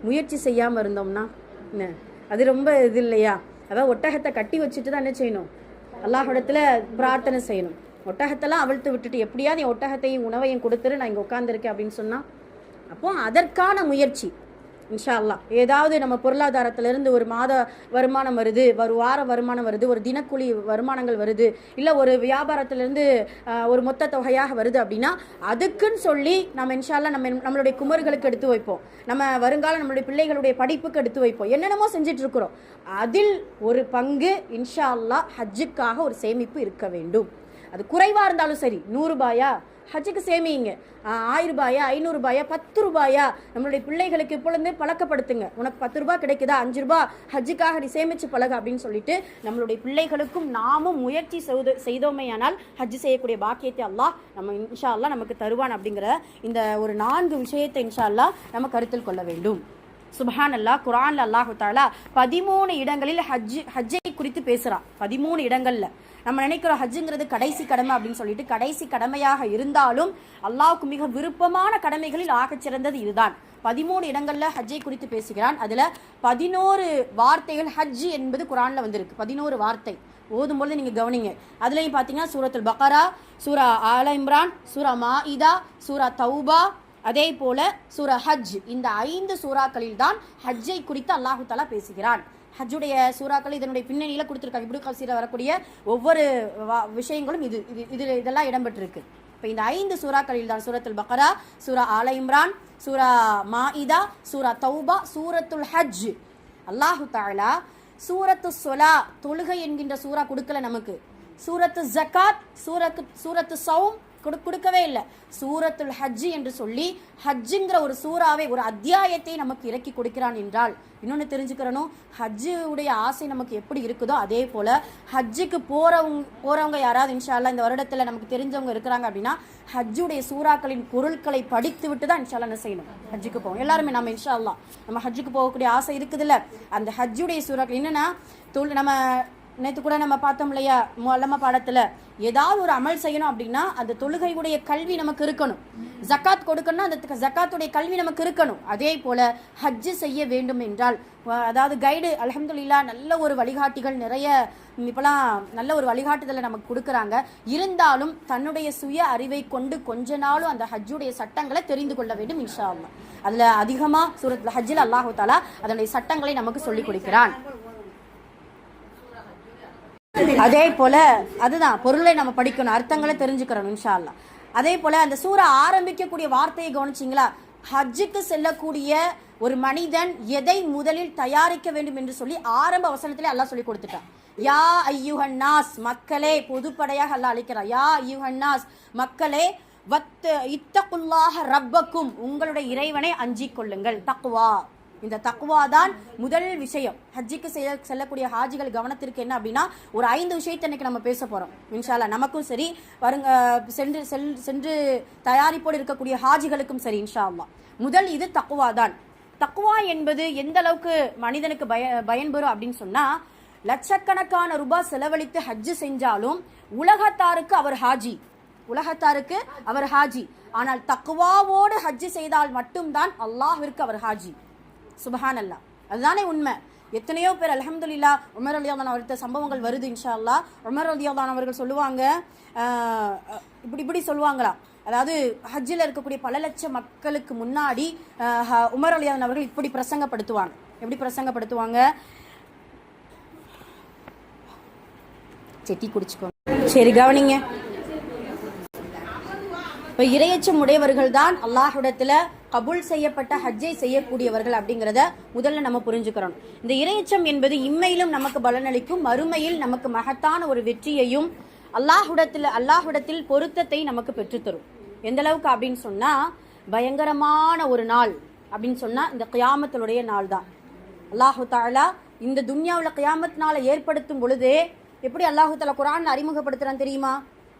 முயற்சி செய்யாமல் இருந்தோம்னா என்ன, அது ரொம்ப இது இல்லையா? அதாவது ஒட்டகத்தை கட்டி வச்சுட்டு தான் என்ன செய்யணும், அல்லாஹ்விடத்தில் பிரார்த்தனை செய்யணும். ஒட்டகத்தெல்லாம் அவிழ்த்து விட்டுட்டு எப்படியாவது என் ஒட்டகத்தையும் உணவையும் கொடுத்துரு, நான் இங்கே உட்காந்துருக்கேன் அப்படின்னு சொன்னால், அப்போ அதற்கான முயற்சி இன்ஷா அல்லாஹ். ஏதாவது நம்ம பொருளாதாரத்திலிருந்து ஒரு மாத வருமானம் வருது, ஒரு வார வருமானம் வருது, ஒரு தினக்கூலி வருமானங்கள் வருது, இல்லை ஒரு வியாபாரத்திலிருந்து ஒரு மொத்த தொகையாக வருது அப்படின்னா அதுக்குன்னு சொல்லி நம்ம இன்ஷா அல்லாஹ் நம்மளுடைய குமர்களுக்கு எடுத்து வைப்போம், நம்ம வருங்காலம் நம்மளுடைய பிள்ளைகளுடைய படிப்புக்கு எடுத்து வைப்போம், என்னென்னமோ செஞ்சுட்டு இருக்கிறோம். அதில் ஒரு பங்கு இன்ஷா அல்லாஹ் ஹஜ்ஜுக்காக ஒரு சேமிப்பு இருக்க வேண்டும். அது குறைவாக இருந்தாலும் சரி, 100 ரூபாயா ஹஜ்ஜுக்கு சேமிங்க, 1000 ரூபாயா, 500 ரூபாயா, 10 ரூபாயா, நம்மளுடைய பிள்ளைகளுக்கு இப்பொழுது பழக்கப்படுத்துங்க. உனக்கு 10 ரூபாய் கிடைக்குதா, 5 ரூபாய் ஹஜ்ஜுக்காக நீ சேமிச்சு பழகு அப்படின்னு சொல்லிட்டு நம்மளுடைய பிள்ளைகளுக்கும் நாமும் முயற்சி செய்தோமையானால் ஹஜ் செய்யக்கூடிய பாக்கியத்தை அல்லாஹ் நம்ம இன்ஷா அல்லாஹ் நமக்கு தருவான். அப்படிங்கிற இந்த ஒரு 4 விஷயத்தை இன்ஷா அல்லாஹ் நம்ம கருத்தில் கொள்ள வேண்டும். சுப்ஹானல்லாஹ். குர்ஆன்ல அல்லாஹ் தஆலா 13 இடங்களில் ஹஜ்ஜை குறித்து பேசுறான். 13 இடங்கள்ல நம்ம நினைக்கிறோம் ஹஜ்ஜுங்கிறது கடைசி கடமை அப்படின்னு சொல்லிட்டு, கடைசி கடமையாக இருந்தாலும் அல்லாஹ்வுக்கு மிக விருப்பமான கடமைகளில் ஆகச் சிறந்தது இதுதான். 13 இடங்கள்ல ஹஜ்ஜை குறித்து பேசுகிறான். அதுல 11 வார்த்தைகள் ஹஜ் என்பது குர்ஆன்ல வந்திருக்கு. 11 வார்த்தை ஓதும்போது நீங்க கவனிங்க. அதுலயும் பாத்தீங்கன்னா சூரத்துல் பக்ரா, சூரா ஆல இம்ரான், சூரா மாஇதா, சூரா தௌபா, அதே போல சூரா ஹஜ், இந்த 5 சூறாக்களில் தான் ஹஜ்ஜை குறித்து அல்லாஹு தஆலா பேசுகிறான். ஹஜ்ஜுடைய சூறாக்கள் இதனுடைய பின்னணியில கொடுத்துருக்காங்க. இப்னு கஸீர்ல வரக்கூடிய ஒவ்வொரு விஷயங்களும் இதெல்லாம் இடம்பெற்றிருக்கு. இப்போ இப்போ இந்த 5 சூறாக்களில் தான் சூரத்துல் பக்ரா, சூரா ஆல இம்ரான், சூரா மாஇதா, சூரா தௌபா, சூரத்துல் ஹஜ். அல்லாஹு தஆலா சூரத்து ஸலா தொழுகை என்கின்ற சூரா கொடுக்கல நமக்கு. சூரத்து ஜகாத், சூரத்து சௌம் கொடுக்கவே இல்லை. சூரத்துல் ஹஜ் என்று சொல்லி ஹஜ்ஜுங்கிற ஒரு சூறாவை, ஒரு அத்தியாயத்தை நமக்கு இறக்கி கொடுக்கிறான் என்றால் இன்னொன்று தெரிஞ்சுக்கிறனும், ஹஜ்ஜு உடைய ஆசை நமக்கு எப்படி இருக்குதோ அதே போல ஹஜ்ஜுக்கு போறவங்க யாராவது இன்ஷா அல்லாஹ் இந்த வருடத்தில் நமக்கு தெரிஞ்சவங்க இருக்கிறாங்க அப்படின்னா ஹஜ்ஜுடைய சூறாக்களின் பொருட்களை படித்து விட்டு தான் இன்ஷா அல்லாஹ் என்ன செய்யணும், ஹஜ்ஜுக்கு போவோம். எல்லாருமே நம்ம இன்ஷா அல்லாஹ் நம்ம ஹஜ்ஜுக்கு போகக்கூடிய ஆசை இருக்குதுல்ல, அந்த ஹஜ்ஜுடைய சூறாக்கள் என்னன்னா, நம்ம நேற்று கூட நம்ம பார்த்தோம் இல்லையா முஅல்லமா பாடத்தில், ஏதாவது ஒரு அமல் செய்யணும் அப்படின்னா அந்த தொழுகையுடைய கல்வி நமக்கு இருக்கணும். ஜக்காத் கொடுக்கணும்னா அந்த ஜக்காத்துடைய கல்வி நமக்கு இருக்கணும். அதே போல ஹஜ்ஜு செய்ய வேண்டும் என்றால், அதாவது கைடு அல்ஹம்துலில்லாஹ் நல்ல ஒரு வழிகாட்டிகள் நிறைய இப்போலாம் நல்ல ஒரு வழிகாட்டுதலை நமக்கு கொடுக்குறாங்க. இருந்தாலும் தன்னுடைய சுய அறிவை கொண்டு கொஞ்ச நாளும் அந்த ஹஜ்ஜுடைய சட்டங்களை தெரிந்து கொள்ள வேண்டும் இன்ஷா அல்லாஹ். அதில் அதிகமாக சூரத்துல் ஹஜ்ஜில் அல்லாஹு தஆலா அதனுடைய சட்டங்களை நமக்கு சொல்லிக் கொடுக்கிறான். அதே போல அதுதான் பொருளை நம்ம படிக்கணும், அர்த்தங்களை தெரிஞ்சுக்கிறோம் இன்ஷா அல்லாஹ். அதே போல அந்த சூரா ஆரம்பிக்கக்கூடிய வார்த்தையை கவனிச்சிங்களா, ஹஜ்ஜுக்கு செல்லக்கூடிய ஒரு மனிதன் எதை முதலில் தயாரிக்க வேண்டும் என்று சொல்லி ஆரம்ப வசனத்திலே அல்லாஹ் சொல்லி கொடுத்துட்டான். யா ஐயுஹன் நாஸ், மக்களே, பொதுப்படையாக அல்லாஹ் அழைக்கிறான். யா ஐயுஹன் நாஸ், மக்களே, இத்தகுல்லாஹ ரப்பக்கும், உங்களுடைய இறைவனை அஞ்சிக் கொள்ளுங்கள். தக்வா, இந்த தக்வா தான் முதல் விஷயம். ஹஜ்ஜிக்கு செல்லக்கூடிய ஹாஜிகள் கவனத்திற்கு என்ன அப்படின்னா, ஒரு 5 விஷயத்தை இன்னைக்கு நம்ம பேச போறோம் இன்ஷா அல்லாஹ். நமக்கும் சரி, வருங்க சென்று தயாரிப்போடு இருக்கக்கூடிய ஹாஜிகளுக்கும் சரி இன்ஷா அல்லாஹ். முதல் இது தக்வா தான். தக்வா என்பது எந்த அளவுக்கு மனிதனுக்கு பயன்பெறும் அப்படின்னு சொன்னா, லட்சக்கணக்கான ரூபாய் செலவழித்து ஹஜ்ஜு செஞ்சாலும் உலகத்தாருக்கு அவர் ஹாஜி, உலகத்தாருக்கு அவர் ஹாஜி. ஆனால் தக்வாவோடு ஹஜ்ஜு செய்தால் மட்டும்தான் அல்லாஹ்விற்கு அவர் ஹாஜி. சுபஹான் அல்லாஹ், அதுதானே உண்மை. எத்தனையோ பேர் அல்ஹம்துலில்லாஹ் உமர் ரலியல்லாஹு அவர்கிட்ட சம்பவங்கள் வருது இன்ஷா அல்லாஹ். உமர் ரலியல்லாஹு அவர்கள் சொல்லுவாங்க, இப்படி சொல்லுவாங்களா, அதாவது ஹஜ்ஜில் இருக்கக்கூடிய பல லட்சம் மக்களுக்கு முன்னாடி உமர் ரலியல்லாஹு அவர்கள் இப்படி பிரசங்கப்படுத்துவாங்க. எப்படி பிரசங்கப்படுத்துவாங்க, செட்டி குடிச்சுக்கோங்க, சரி கவனிங்க. இப்போ இரையச்சம் உடையவர்கள் தான் அல்லாஹ்விடத்துல கபூல் செய்யப்பட்ட ஹஜ்ஜை செய்யக்கூடியவர்கள் அப்படிங்கிறத முதல்ல நம்ம புரிஞ்சுக்கிறோம். இந்த இரையச்சம் என்பது இம்மையிலும் நமக்கு பலனளிக்கும், மறுமையில் நமக்கு மகத்தான ஒரு வெற்றியையும் அல்லாஹ்விடத்தில் பொருத்தத்தை நமக்கு பெற்றுத்தரும். எந்த அளவுக்கு அப்படின்னு சொன்னா, பயங்கரமான ஒரு நாள் அப்படின்னு சொன்னா இந்த கியாமத்துடைய நாள் தான். அல்லாஹு தஆலா இந்த துன்யாவில் கியாமத் நாளை ஏற்படுத்தும் பொழுதே எப்படி அல்லாஹு தஆலா குர்ஆன்ல அறிமுகப்படுத்துறான் தெரியுமா?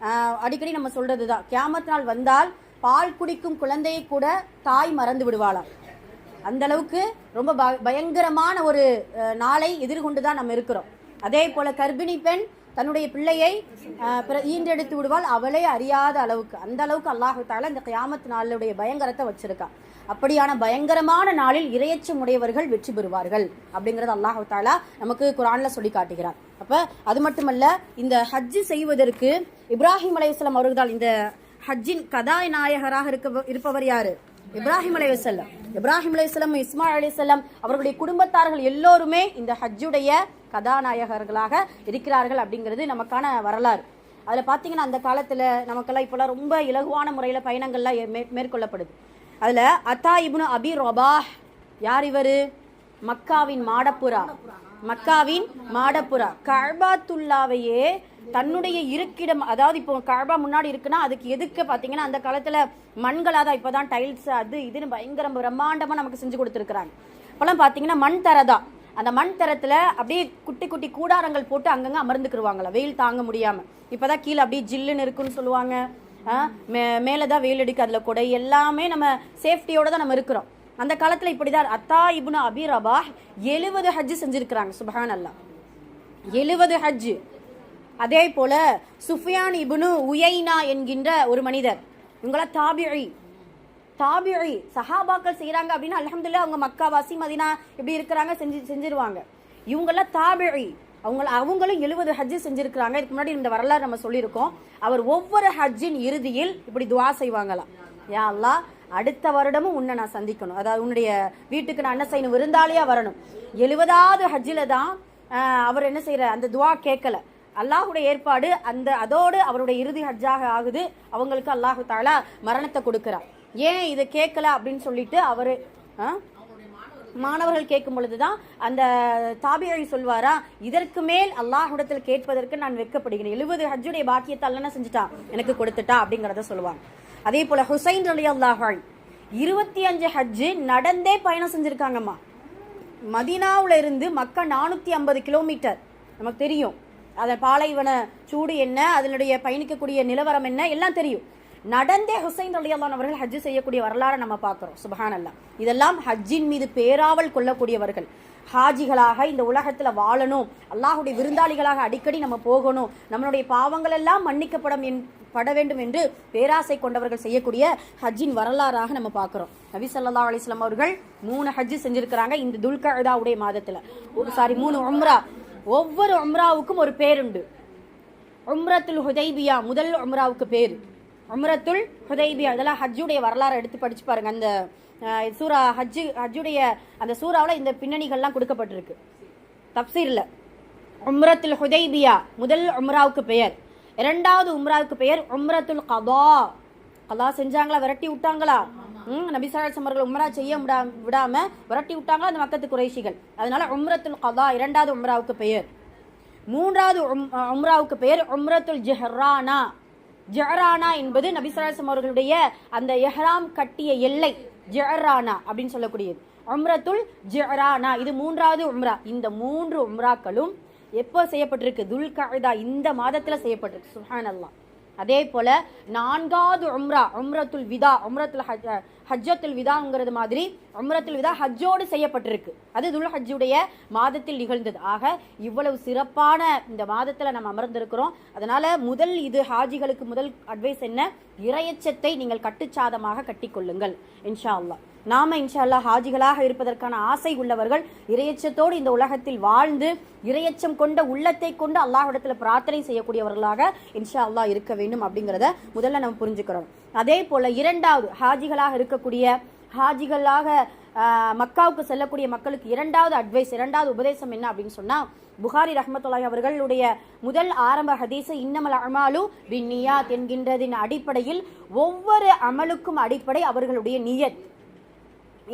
அடிக்கடி நம்ம சொல்றதுதான், கியாமத் நாள் வந்தால் பால் குடிக்கும் குழந்தையை கூட தாய் மறந்து விடுவாளாம். அந்த அளவுக்கு ரொம்ப பயங்கரமான ஒரு நாளை எதிர்கொண்டுதான் நம்ம இருக்கிறோம். அதே போல கர்ப்பிணி பெண் தன்னுடைய பிள்ளையை ஈன்றெடுத்து விடுவாள், அவளே அறியாத அளவுக்கு. அந்த அளவுக்கு அல்லாஹு தஆலா இந்த கியாமத் நாளுடைய பயங்கரத்தை வச்சிருக்கான். அப்படியான பயங்கரமான நாளில் இரையச்சம் உடையவர்கள் வெற்றி பெறுவார்கள் அப்படிங்கறது அல்லாஹு தஆலா நமக்கு குர்ஆன்ல சொல்லி காட்டுகிறார். அப்ப அது மட்டுமல்ல, இந்த ஹஜ்ஜு செய்வதற்கு இப்ராஹிம் அலைஹிஸ்ஸலாம் அவர்கள் இந்த ஹஜ்ஜின் கதாநாயகராக இருப்பவர் யாரு? இப்ராஹிம் அலைஹிஸ்ஸலாம். இப்ராஹிம் அலைஹிஸ்ஸலாம், இஸ்மாயில் அலைஹிஸ்ஸலாம் அவர்களுடைய குடும்பத்தார்கள் எல்லோருமே இந்த ஹஜ்ஜுடைய கதாநாயகர்களாக இருக்கிறார்கள் அப்படிங்கிறது நமக்கான வரலாறு. அதுல பாத்தீங்கன்னா அந்த காலத்துல நமக்கெல்லாம் இப்பெல்லாம் ரொம்ப இலகுவான முறையில பயணங்கள்லாம் மேற்கொள்ளப்படுது. அதுல அத்தா இப்னு அபி ரபாஹ், யார் இவரு? மக்காவின் மாடப்புறா கஅபாத்துல்லாவையே தன்னுடைய இருக்கிடம், அதாவது இப்போ கஅபா முன்னாடி இருக்குன்னா அதுக்கு எதுக்கு பாத்தீங்கன்னா அந்த காலத்துல மண்களாதான், இப்பதான் டைல்ஸ் அது இதுன்னு பயங்கர பிரம்மாண்டமா நமக்கு செஞ்சு கொடுத்துருக்காங்க. இப்பெல்லாம் பாத்தீங்கன்னா மண் தரதான். அந்த மண் தரத்துல அப்படியே குட்டி குட்டி கூடாரங்கள் போட்டு அங்கங்க அமர்ந்துக்குருவாங்களா, வெயில் தாங்க முடியாம. இப்பதான் கீழே அப்படியே ஜில்லுன்னு இருக்குன்னு சொல்லுவாங்க, மேலதான் வெயில் அடிக்கு, அதுல கொடை எல்லாமே நம்ம சேஃப்டியோட தான் நம்ம இருக்கிறோம். அந்த காலத்துல இப்படிதான் அத்தா இப்னு அபி ரபாஹ் 70 ஹஜ் செஞ்சிருக்கிறாங்க. சுப்ஹான் அல்லாஹ், 70 ஹஜ். அதே போல சுஃபியான் இப்னு உயைனா என்கின்ற ஒரு மனிதர், இவங்கள தாபிஇ சஹாபாக்கள் செய்யறாங்க அப்படின்னா அல்ஹம்துலில்லாஹ் அவங்க மக்காவாசி மதீனா இப்படி இருக்கிறாங்க, செஞ்சிருவாங்க. இவங்கெல்லாம் தாபிஇ, அவங்களும் 70 ஹஜ் செஞ்சிருக்கிறாங்க. இதுக்கு முன்னாடி இந்த வரலாறு நம்ம சொல்லியிருக்கோம். அவர் ஒவ்வொரு ஹஜ்ஜின் இறுதியில் இப்படி துவா செய்வாங்களாம், யா அல்லாஹ் அடுத்த வருடமும் உன்னை நான் சந்திக்கணும், அதாவது உன்னுடைய வீட்டுக்கு நான் என்ன செய்யணும், விருந்தாளியா வரணும். 70வது ஹஜ்ஜில தான் அவர் என்ன செய்யற அந்த துவா கேட்கல. அல்லாஹுடைய ஏற்பாடு அதோடு அவருடைய இறுதி ஹஜ்ஜாக ஆகுது. அவங்களுக்கு அல்லாஹு தாலா மரணத்தை கொடுக்கிறார். ஏன் இதை கேட்கல அப்படின்னு சொல்லிட்டு அவரு மாணவர்கள் கேட்கும் பொழுதுதான் அந்த தாபியை சொல்வாரா, இதற்கு மேல் அல்லாஹ்விடத்தில் கேட்பதற்கு நான் வெட்கப்படுகிறேன். 70 ஹஜ்ஜுடைய பாக்கியத்தை அல்லா செஞ்சுட்டான், எனக்கு கொடுத்துட்டா அப்படிங்கறத சொல்லுவாங்க. அதே போல ஹுசைன் ரலியல்லாஹு அன்ஹு 25 ஹஜ்ஜு நடந்தே பயணம் செஞ்சிருக்காங்கம்மா. மதீனாவுல இருந்து மக்கா 450 கிலோமீட்டர். நமக்கு தெரியும் அத பாலைவன சூடு என்ன, அதனுடைய பயணிக்கக்கூடிய நிலவரம் என்ன எல்லாம் தெரியும். நடந்தே ஹுசைன் ரலியல்லாஹு அன்ஹு அவர்கள் ஹஜ் செய்யக்கூடிய வரலாறு நம்ம பார்க்கிறோம். சுப்ஹானல்லாஹ். இதெல்லாம் ஹஜ்ஜின் மீது பேராவல் கொள்ளக்கூடியவர்கள். ஹாஜிகளாக இந்த உலகத்துல வாழணும், அல்லாஹுடைய விருந்தாளிகளாக அடிக்கடி நம்ம போகணும், நம்மளுடைய பாவங்கள் எல்லாம் மன்னிக்கப்பட வேண்டும் என்று பேராசை கொண்டவர்கள் செய்யக்கூடிய ஹஜ்ஜின் வரலாறாக நம்ம பார்க்கிறோம். நபி ஸல்லல்லாஹு அலைஹி வஸல்லம் அவர்கள் 3 ஹஜ் செஞ்சிருக்கிறாங்க இந்த துல்கஅதாவுடைய மாதத்துல. 3 உம்ரா. ஒவ்வொரு உம்ராவுக்கும் ஒரு பேருண்டு. உம்ரத்துல் ஹுதைபியா முதல் உம்ராவுக்கு பேரு உம்ரத்துல் ஹுதைபியா. இதெல்லாம் ஹஜ்ஜுடைய வரலாறு எடுத்து படிச்சு பாருங்க. அந்த சூரா ஹஜ்ஜுடைய அந்த சூறாவில் இந்த பின்னணிகள்லாம் கொடுக்கப்பட்டிருக்கு தப்சீர்ல. உம்ரத்துல் ஹுதைபியா முதல் உம்ராவுக்கு பெயர். இரண்டாவது உம்ராவுக்கு பெயர் உம்ரத்துல் கதா. கதா செஞ்சாங்களா, விரட்டி விட்டாங்களா? நபி ஸல்லல்லாஹு அலைஹி வஸல்லம் உம்ரா செய்ய விடாம விரட்டி விட்டாங்களா அந்த மக்கத்து குறைஷிகள். அதனால உம்ரத்துல் கதா இரண்டாவது உம்ராவுக்கு பெயர். மூன்றாவது உம்ராவுக்கு பெயர் உம்ரத்துல் ஜஹ்ரானா. ஜஹ்ரானா என்பது நபி ஸல்லல்லாஹு அலைஹி வஸல்லம் அவர்களுடைய அந்த இஹ்ராம் கட்டிய எல்லை ஜஹ்ரானா அப்படின்னு சொல்லக்கூடியது. உம்ரத்துல் ஜஹ்ரானா இது 3வது உம்ரா. இந்த 3 உம்ராக்களும் எப்போ செய்யப்பட்டிருக்கு? துல்கஅதா இந்த மாதத்துல செய்யப்பட்டிருக்கு. சுப்ஹானல்லாஹ். அதே போல 4வது உம்ரா உம்ரத்துல் விதா, உம்ரத்துல் ஹஜ்ஜத்துல் விதாங்கிறது மாதிரி உம்ரத்துல் விதா ஹஜ்ஜோடு செய்யப்பட்டிருக்கு. அது துல் ஹஜ்ஜுடைய மாதத்தில் நிகழ்ந்தது. ஆக இவ்வளவு சிறப்பான இந்த மாதத்துல நம்ம அமர்ந்திருக்கிறோம். அதனால இது ஹாஜிகளுக்கு முதல் அட்வைஸ் என்ன? இறையச்சத்தை நீங்கள் கட்டுச்சாதமாக கட்டிக்கொள்ளுங்கள். இன்ஷா அல்லாஹ் நாம இன்ஷா அல்லாஹ் ஹாஜிகளாக இருப்பதற்கான ஆசை உள்ளவர்கள் இறையச்சத்தோடு இந்த உலகத்தில் வாழ்ந்து இறையச்சம் கொண்ட உள்ளத்தை கொண்டு அல்லாஹ்விடத்துல பிரார்த்தனை செய்யக்கூடியவர்களாக இன்ஷா அல்லாஹ் இருக்க வேண்டும் அப்படிங்கிறத முதல்ல நம்ம புரிஞ்சுக்கிறோம். அதே போல 2வது ஹாஜிகளாக இருக்கக்கூடிய ஹாஜிகளாக மக்காவுக்கு செல்லக்கூடிய மக்களுக்கு 2வது அட்வைஸ், 2வது உபதேசம் என்ன அப்படின்னு சொன்னா, புகாரி ரஹ்மத்துல்லாஹி அவர்களுடைய முதல் ஆரம்ப ஹதீஸ் இன்னமல் அமாலு பின்னியாத் என்கின்றதின் அடிப்படையில் ஒவ்வொரு அமலுக்கும் அடிப்படை அவர்களுடைய நியத்.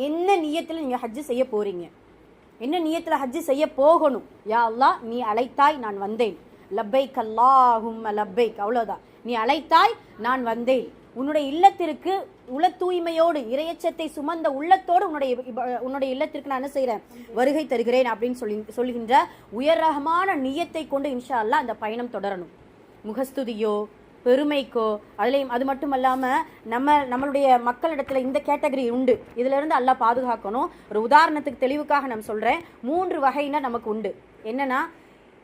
என்ன நியத்துல நீங்க ஹஜ் செய்ய போறீங்க, என்ன நியத்துல ஹஜ் செய்ய போகணும்? யா அல்லாஹ் நீ அழைத்தாய் நான் வந்தேன், லப்பைக் அல்லாஹும்ம லப்பைக், அவ்வளவுதான். நீ அழைத்தாய் நான் வந்தேன். உன்னுடைய இல்லத்திற்கு உள்ள தூய்மையோடு இறையச்சத்தை சுமந்த உள்ளத்தோடு உன்னுடைய இல்லத்திற்கு நான் என்ன செய்யறேன்? வருகை தருகிறேன் அப்படின்னு சொல்கின்ற உயர்ரகமான நியத்தை கொண்டு இன்ஷா அல்லாஹ் அந்த பயணம் தொடரணும். முகஸ்துதியோ பெருமைக்கோ அதுலேயும் அது மட்டும் இல்லாமல் நம்மளுடைய மக்களிடத்துல இந்த கேட்டகரி உண்டு. இதுல இருந்து அல்லாஹ் பாதுகாக்கணும். ஒரு உதாரணத்துக்கு தெளிவுக்காக நான் சொல்றேன். 3 வகையினர் நமக்கு உண்டு. என்னன்னா,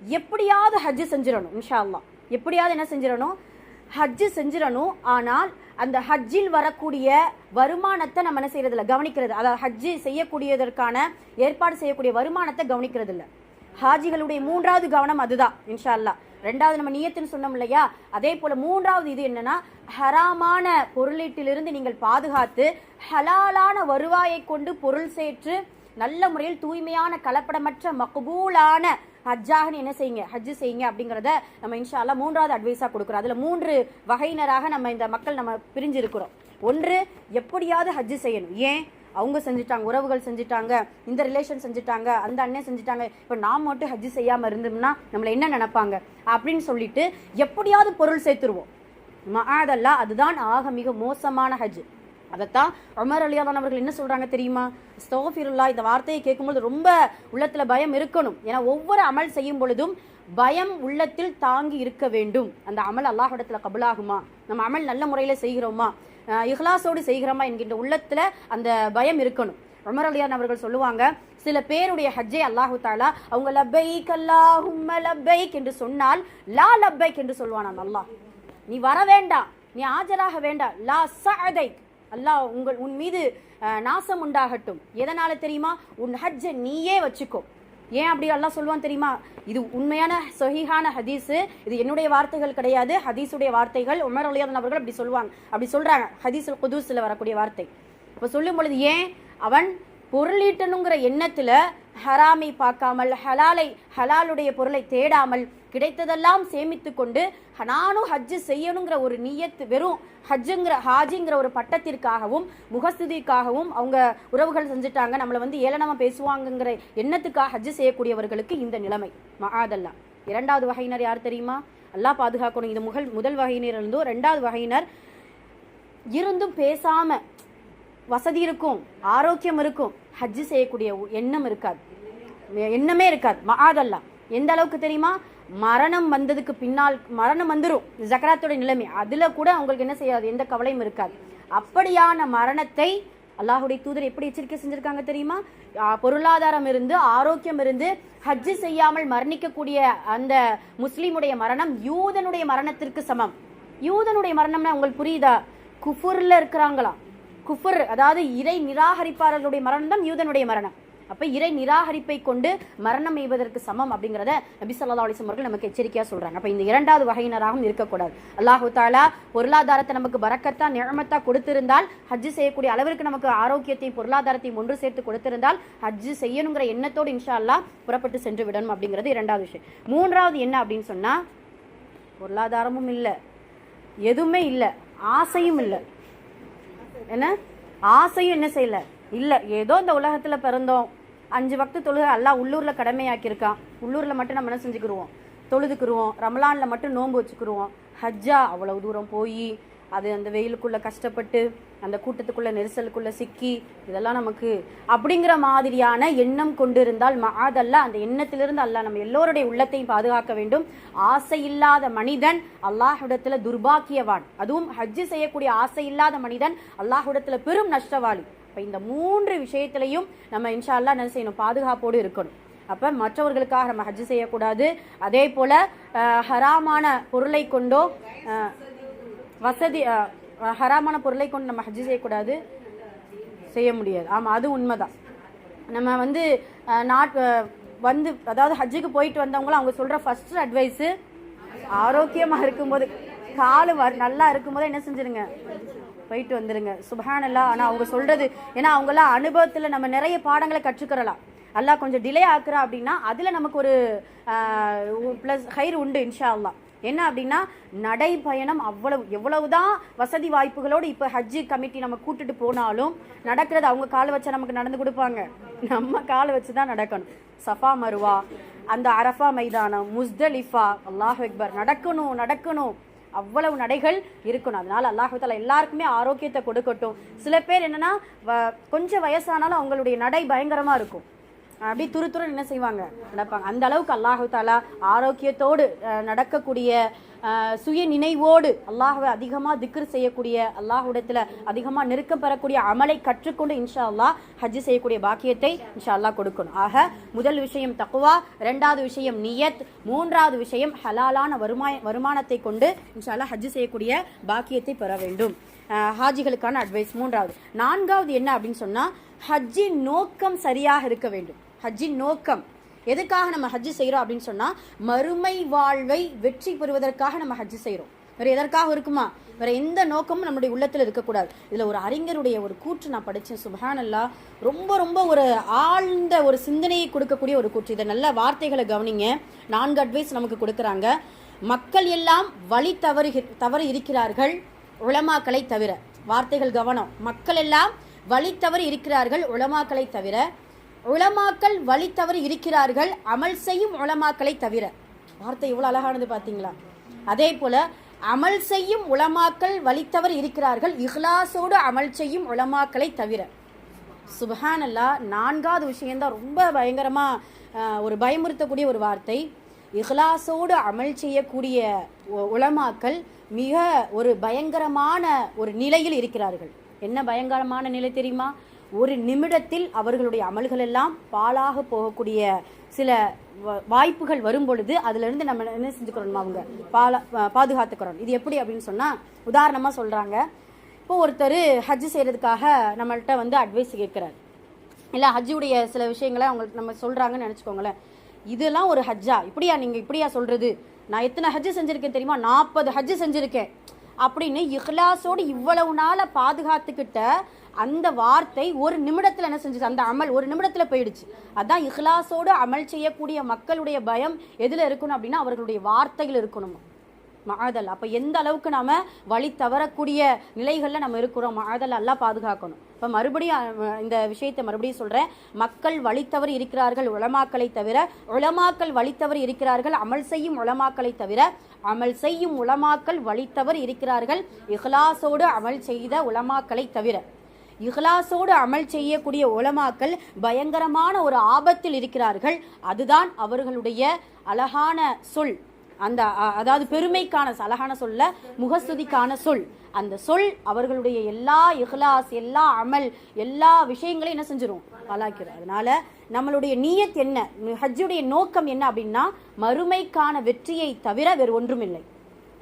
எப்படியாவது ஹஜ் செஞ்சிடணும். இன்ஷா அல்லாஹ் எப்படியாவது என்ன செஞ்சிடணும்? ஹஜ் செஞ்சிடணும். ஆனால் அந்த ஹஜ்ஜில் வரக்கூடிய வருமானத்தை நம்ம என்ன செய்யறது இல்லை, கவனிக்கிறது. அதாவது ஹஜ்ஜி செய்யக்கூடியதற்கான ஏற்பாடு செய்யக்கூடிய வருமானத்தை கவனிக்கிறது இல்லை. ஹாஜிகளுடைய 3வது கவனம் அதுதான் இன்ஷா அல்லாஹ். 2வது நம்ம நியத்துன்னு சொன்னோம் இல்லையா, அதே போல 3வது இது என்னன்னா, ஹராமான பொருளீட்டிலிருந்து நீங்கள் பாதுகாத்து ஹலாலான வருவாயை கொண்டு பொருள் சேற்று நல்ல முறையில் தூய்மையான கலப்படமற்ற மக்பூலான ஹஜ்ஜாக என்ன செய்யுங்க, ஹஜ் செய்யுங்க அப்படிங்கிறத நம்ம இன்ஷா அல்லாஹ் 3வது அட்வைஸா கொடுக்குறோம். அதுல 3 வகையினராக நம்ம இந்த மக்கள் நம்ம பிரிஞ்சு இருக்கிறோம். ஒன்று, எப்படியாவது ஹஜ் செய்யணும். ஏன்? அவங்க செஞ்சுட்டாங்க, உறவுகள் செஞ்சுட்டாங்க, இந்த ரிலேஷன் செஞ்சுட்டாங்க, அந்த அண்ணன் செஞ்சுட்டாங்க, இப்போ நாம் மட்டும் ஹஜ் செய்யாமல் இருந்தோம்னா நம்மளை என்ன நினைப்பாங்க அப்படின்னு சொல்லிட்டு எப்படியாவது பொருள் சேர்த்துருவோம். மஆதல்லா அதுதான் ஆக மிக மோசமான ஹஜ். அதைத்தான் உமர் ரலியல்லாஹு அன்ஹு அவர்கள் என்ன சொல்றாங்க தெரியுமா? அஸ்தக்ஃபிருல்லாஹ். இந்த வார்த்தையை கேட்கும்போது ரொம்ப உள்ளத்துல பயம் இருக்கணும். ஏன்னா ஒவ்வொரு அமல் செய்யும் பொழுதும் பயம் உள்ளத்தில் தாங்கி இருக்க வேண்டும். அந்த அமல் அல்லாஹ்விடத்துல கபூலாகுமா, நம்ம அமல் நல்ல முறையில செய்கிறோமா, இஹ்லாஸோடு செய்கிறோமா என்கின்ற உள்ளத்துல அந்த பயம் இருக்கணும். உமர் ரலியல்லாஹு அன்ஹு அவர்கள் சொல்லுவாங்க, சில பேருடைய ஹஜ்ஜை அல்லாஹு தஆலா அவங்க லப்பைக் அல்லாஹும்ம லப்பைக் என்று சொன்னால் லா லப்பைக் என்று சொல்வானாம் அல்லாஹ். நீ வர வேண்டாம், நீ ஆஜராக வேண்டாம், லா சஅதைக், அல்லாஹ் உன் மீது நாசம் உண்டாகட்டும். எதனால தெரியுமா? உன் ஹஜ்ஜை நீயே வச்சுக்கோ. ஏன் அப்படி அல்லாஹ் சொல்லுவான் தெரியுமா? இது உண்மையான சஹீஹான ஹதீஸ். இது என்னுடைய வார்த்தைகள் கிடையாது, ஹதீஸுடைய வார்த்தைகள். உமர் ரலியல்லாஹு அன்ஹு அவர்கள் அப்படி சொல்றாங்க. ஹதீஸுல் குதுஸ்ல வரக்கூடிய வார்த்தை. இப்ப சொல்லும் பொழுது ஏன் அவன் பொருளீட்டணுங்கிற எண்ணத்துல ஹராமை பார்க்காமல் ஹலாலுடைய பொருளை தேடாமல் கிடைத்ததெல்லாம் சேமித்து கொண்டு நானும் ஹஜ்ஜு செய்யணுங்கிற ஒரு நியத்து, வெறும் ஹாஜிங்கிற ஒரு பட்டத்திற்காகவும் முகஸ்துதிக்காகவும் அவங்க உறவுகள் செஞ்சுட்டாங்க, நம்மளை வந்து ஏளனமா பேசுவாங்கங்கிற எண்ணத்துக்காக ஹஜ்ஜு செய்யக்கூடியவர்களுக்கு இந்த நிலைமை. மஆதல்லா. இரண்டாவது வகையினர் யார் தெரியுமா? அல்லாஹ் பாதுகாக்கணும். இது முதல் வகையினர் இருந்தோ. ரெண்டாவது வகையினர் இருந்தும் பேசாம வசதி இருக்கும், ஆரோக்கியம் இருக்கும், ஹஜ்ஜு செய்யக்கூடிய எண்ணமே இருக்காது. மஆதல்லா. எந்த அளவுக்கு தெரியுமா? மரணம் வந்ததுக்கு பின்னால் மரணம் வந்துடும், ஜக்ராத்தோட நிலைமை, அதுல கூட அவங்களுக்கு என்ன செய்யாது, எந்த கவலையும் இருக்காது. அப்படியான மரணத்தை அல்லாஹுடைய தூதர் எப்படி எச்சரிக்கை செஞ்சிருக்காங்க தெரியுமா? பொருளாதாரம் இருந்து ஆரோக்கியம் இருந்து ஹஜ்ஜு செய்யாமல் மரணிக்கக்கூடிய அந்த முஸ்லீமுடைய மரணம் யூதனுடைய மரணத்திற்கு சமம். யூதனுடைய மரணம்னா உங்களுக்கு புரியுதா? குஃபுர்ல இருக்கிறாங்களா? குஃபுர் அதாவது இறை நிராகரிப்பாளர்களுடைய மரணம் தான் யூதனுடைய மரணம். அப்ப இறை நிராகரிப்பை கொண்டு மரணம் எய்வதற்கு சமம் அப்படிங்கிறத நபி ஸல்லல்லாஹு அலைஹி வஸல்லம் அவர்கள் நமக்கு எச்சரிக்கையா சொல்றாங்க. அப்ப இந்த இரண்டாவது வகையினராகவும் இருக்கக்கூடாது. அல்லாஹு தஆலா பொருளாதாரத்தை நமக்கு பரக்கத்தா நிஅமத்தா கொடுத்திருந்தால், ஹஜ்ஜு செய்யக்கூடிய அளவிற்கு நமக்கு ஆரோக்கியத்தையும் பொருளாதாரத்தையும் ஒன்று சேர்த்து கொடுத்திருந்தால் ஹஜ்ஜு செய்யணுங்கிற எண்ணத்தோடு இன்ஷா அல்லாஹ் புறப்பட்டு சென்று விடணும் அப்படிங்கிறது இரண்டாவது விஷயம். மூன்றாவது என்ன அப்படின்னு சொன்னா, பொருளாதாரமும் இல்லை, எதுவுமே இல்லை, ஆசையும் இல்லை. என்ன ஆசையும் என்ன செய்யல இல்லை, ஏதோ இந்த உலகத்துல பிறந்தோம், 5 வக்து தொழுகை அல்லாஹ் உள்ளூர்ல கடமையாக்கியிருக்கான், உள்ளூர்ல மட்டும் நம்ம என்ன செஞ்சுக்கிருவோம், தொழுதுக்குருவோம், ரமலான்ல மட்டும் நோன்பு வச்சுக்கிருவோம். ஹஜ்ஜா அவ்வளவு தூரம் போய் அது அந்த வெயிலுக்குள்ள கஷ்டப்பட்டு அந்த கூட்டத்துக்குள்ள நெரிசலுக்குள்ள சிக்கி இதெல்லாம் நமக்கு அப்படிங்கிற மாதிரியான எண்ணம் கொண்டிருந்தால் மஆதல்லா, அந்த எண்ணத்திலிருந்து அல்லாஹ் நம்ம எல்லோருடைய உள்ளத்தையும் பாதுகாக்க வேண்டும். ஆசை இல்லாத மனிதன் அல்லாஹ்விடத்துல துர்பாக்கியவான். அதுவும் ஹஜ்ஜு செய்யக்கூடிய ஆசை இல்லாத மனிதன் அல்லாஹ்விடத்துல பெரும் நஷ்டவாளி. அப்ப இந்த 3 விஷயத்திலையும் நம்ம இன்ஷா அல்லாஹ் என்ன செய்யணும், பாதுகாப்போடு இருக்கணும். அப்ப மற்றவர்களுக்காக நம்ம ஹஜ்ஜு செய்யக்கூடாது. அதே போல ஹராமான பொருளை கொண்டோ ஹராமான பொருளை கொண்டு நம்ம ஹஜ்ஜு செய்யக்கூடாது, செய்ய முடியாது. ஆமாம், அது உண்மைதான். நம்ம வந்து அதாவது ஹஜ்ஜுக்கு போயிட்டு வந்தவங்களும் அவங்க சொல்கிற ஃபர்ஸ்ட் அட்வைஸு, ஆரோக்கியமாக இருக்கும்போது காலு நல்லா இருக்கும்போது என்ன செஞ்சிருங்க, போயிட்டு வந்துருங்க. சுப்ஹானல்லாஹ். ஆனால் அவங்க சொல்கிறது, ஏன்னா அவங்களாம் அனுபவத்தில் நம்ம நிறைய பாடங்களை கற்றுக்கிறலாம். அல்லாஹ் கொஞ்சம் டிலே ஆக்குறா அப்படின்னா அதில் நமக்கு ஒரு ப்ளஸ் ஹைர் உண்டு இன்ஷா அல்லாஹ். என்ன அப்படின்னா, நடைபயணம் எவ்வளவுதான் வசதி வாய்ப்புகளோடு இப்போ ஹஜ்ஜு கமிட்டி நம்ம கூட்டுட்டு போனாலும் நடக்கிறது அவங்க காலை வச்சா நமக்கு நடந்து கொடுப்பாங்க, நம்ம காலை வச்சு தான் நடக்கணும். சஃபா மருவா, அந்த அரஃபா மைதானம், முஸ்தலிஃபா, அல்லாஹ் அக்பர், நடக்கணும் அவ்வளவு நடைகள் இருக்கணும். அதனால அல்லாஹ் தஆலா எல்லாருக்குமே ஆரோக்கியத்தை கொடுக்கட்டும். சில பேர் என்னன்னா கொஞ்சம் வயசானாலும் அவங்களுடைய நடை பயங்கரமா இருக்கும், அப்படி துரு என்ன செய்வாங்க, நடப்பாங்க. அந்த அளவுக்கு அல்லாஹ் தஆலா ஆரோக்கியத்தோடு நடக்கக்கூடிய சுய நினைவோடு அல்லாஹ்வை அதிகமாக திக்ர் செய்யக்கூடிய, அல்லாஹ்விடத்தில் அதிகமாக நெருக்கம் பெறக்கூடிய அமலை கற்றுக்கொண்டு இன்ஷா அல்லாஹ் ஹஜ்ஜு செய்யக்கூடிய பாக்கியத்தை இன்ஷா அல்லாஹ் கொடுக்கணும். ஆக முதல் விஷயம் தக்வா, இரண்டாவது விஷயம் நியத், மூன்றாவது விஷயம் ஹலாலான வருமானத்தை கொண்டு இன்ஷா அல்லாஹ் ஹஜ்ஜு செய்யக்கூடிய பாக்கியத்தை பெற வேண்டும். ஹாஜிகளுக்கான அட்வைஸ் மூன்றாவது. நான்காவது என்ன அப்படின்னு சொன்னா, ஹஜ்ஜின் நோக்கம் சரியாக இருக்க வேண்டும். ஹஜ்ஜின் நோக்கம் எதுக்காக நம்ம ஹஜ்ஜு செய்கிறோம் அப்படின்னு சொன்னால், மறுமை வாழ்வை வெற்றி பெறுவதற்காக நம்ம ஹஜ்ஜு செய்கிறோம். வேறு எதற்காக இருக்குமா? வேறு எந்த நோக்கமும் நம்முடைய உள்ளத்தில் இருக்கக்கூடாது. இதில் ஒரு அறிஞருடைய ஒரு கூற்று நான் படித்தேன், சுப்ஹானல்லாஹ். ரொம்ப ஒரு ஆழ்ந்த ஒரு சிந்தனையை கொடுக்கக்கூடிய ஒரு கூற்று. இதை நல்ல வார்த்தைகளை கவனிங்க. 4 அட்வைஸ் நமக்கு கொடுக்குறாங்க. மக்கள் எல்லாம் வழி தவறி இருக்கிறார்கள் உலமாக்களை தவிர. வார்த்தைகள் கவனம். மக்கள் எல்லாம் வழி தவறி இருக்கிறார்கள் உலமாக்களை தவிர. உலமாக்கள் வழி தவறி இருக்கிறார்கள் அமல் செய்யும் உலமாக்களை தவிர. வார்த்தை எவ்வளவு அழகானது பார்த்தீங்களா? அதே போல அமல் செய்யும் உலமாக்கள் வழி தவறி இருக்கிறார்கள் இஹ்லாஸோடு அமல் செய்யும் உலமாக்களை தவிர. சுப்ஹானல்லாஹ். 4வது விஷயம்தான் ரொம்ப பயங்கரமா ஒரு பயமுறுத்தக்கூடிய ஒரு வார்த்தை. இஹ்லாஸோடு அமல் செய்யக்கூடிய உலமாக்கள் மிக ஒரு பயங்கரமான ஒரு நிலையில் இருக்கிறார்கள். என்ன பயங்கரமான நிலை தெரியுமா? ஒரு நிமிடத்தில் அவர்களுடைய அமல்கள் எல்லாம் பாழாக போகக்கூடிய சில வாய்ப்புகள் வரும் பொழுது அதிலிருந்து நம்ம என்ன செஞ்சுக்கிறோம், அவங்க பாதுகாத்துக்கிறோம். இது எப்படி அப்படின்னு சொன்னால், உதாரணமாக சொல்கிறாங்க, இப்போ ஒருத்தர் ஹஜ்ஜு செய்கிறதுக்காக நம்மள்கிட்ட வந்து அட்வைஸ் கேட்குறாரு. இல்லை ஹஜ்ஜுடைய சில விஷயங்களை அவங்களுக்கு நம்ம சொல்கிறாங்கன்னு நினச்சிக்கோங்களேன். இதெல்லாம் ஒரு ஹஜ்ஜா? நீங்கள் இப்படியா சொல்கிறது? நான் எத்தனை ஹஜ்ஜு செஞ்சுருக்கேன் தெரியுமா? 40 ஹஜ்ஜு செஞ்சுருக்கேன் அப்படின்னு இஹ்லாஸோடு இவ்வளவு நாளை பாதுகாத்துக்கிட்ட அந்த வார்த்தை ஒரு நிமிடத்தில் என்ன செஞ்சுச்சு, அந்த அமல் ஒரு நிமிடத்தில் போயிடுச்சு. அதான் இஹ்லாஸோடு அமல் செய்யக்கூடிய மக்களுடைய பயம் எதில் இருக்கணும் அப்படின்னா அவர்களுடைய வார்த்தைகள் இருக்கணும். மஆதல். அப்போ எந்த அளவுக்கு நாம வழி தவறக்கூடிய நிலைகளில் நம்ம இருக்கிறோம், மஆதல் அல்லாஹ் பாதுகாக்கணும். இப்போ மறுபடியும் இந்த விஷயத்தை மறுபடியும் சொல்கிறேன். மக்கள் வழித்தவறி இருக்கிறார்கள் உலமாக்களை தவிர, உலமாக்கள் வழித்தவறி இருக்கிறார்கள் அமல் செய்யும் உலமாக்களை தவிர, அமல் செய்யும் உலமாக்கள் வழித்தவறி இருக்கிறார்கள் இஹ்லாஸோடு அமல் செய்த உலமாக்களை தவிர. இஹ்லாஸோடு அமல் செய்யக்கூடிய உலமாக்கள் பயங்கரமான ஒரு ஆபத்தில் இருக்கிறார்கள். அதுதான் அவர்களுடைய அழகான சொல், அந்த அதாவது பெருமைக்கான அழகான சொல்ல முகஸ்துதிக்கான சொல். அந்த சொல் அவர்களுடைய எல்லா இஹ்லாஸ், எல்லா அமல், எல்லா விஷயங்களையும் என்ன செஞ்சிடும், பாலாக்கிறோம். அதனால நம்மளுடைய நியத் என்ன, ஹஜ்ஜுடைய நோக்கம் என்ன அப்படின்னா மறுமைக்கான வெற்றியை தவிர வேறு ஒன்றும் இல்லை.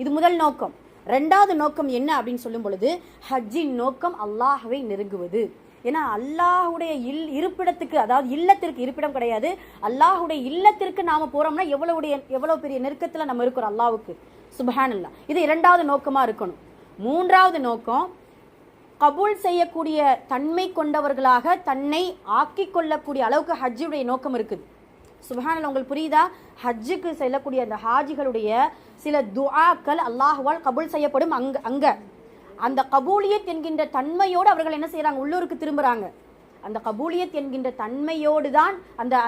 இது முதல் நோக்கம். ரெண்டாவது நோக்கம் என்ன அப்படின்னு சொல்லும் பொழுது ஹஜ்ஜின் நோக்கம் அல்லாஹ்வை நெருங்குவது. ஏன்னா அல்லாஹுடைய இருப்பிடத்துக்கு, அதாவது இல்லத்திற்கு இருப்பிடம் கிடையாது, அல்லாஹுடைய இல்லத்திற்கு நாம போறோம்னா எவ்வளவு பெரிய நெருக்கத்துல நம்ம இருக்கிறோம் அல்லாஹ்வுக்கு. சுப்ஹானல்லாஹ். இது இரண்டாவது நோக்கமா இருக்கணும். மூன்றாவது நோக்கம் கபூல் செய்யக்கூடிய தன்மை கொண்டவர்களாக தன்னை ஆக்கிக் கொள்ளக்கூடிய அளவுக்கு ஹஜ்ஜுடைய நோக்கம் இருக்குது. சுப்ஹானல்லாஹ். உங்களுக்கு புரியுதா? ஹஜ்ஜுக்கு செல்லக்கூடிய அந்த ஹாஜிகளுடைய சில துஆக்கள் அல்லாஹ்வால் கபூல் செய்யப்படும். அங்க அந்த கபூலியத் என்கின்ற தன்மையோடு அவர்கள் என்ன செய்யறாங்க, உள்ளூருக்கு திரும்புறாங்க. அந்த கபூலியத் என்கின்ற தன்மையோடு தான்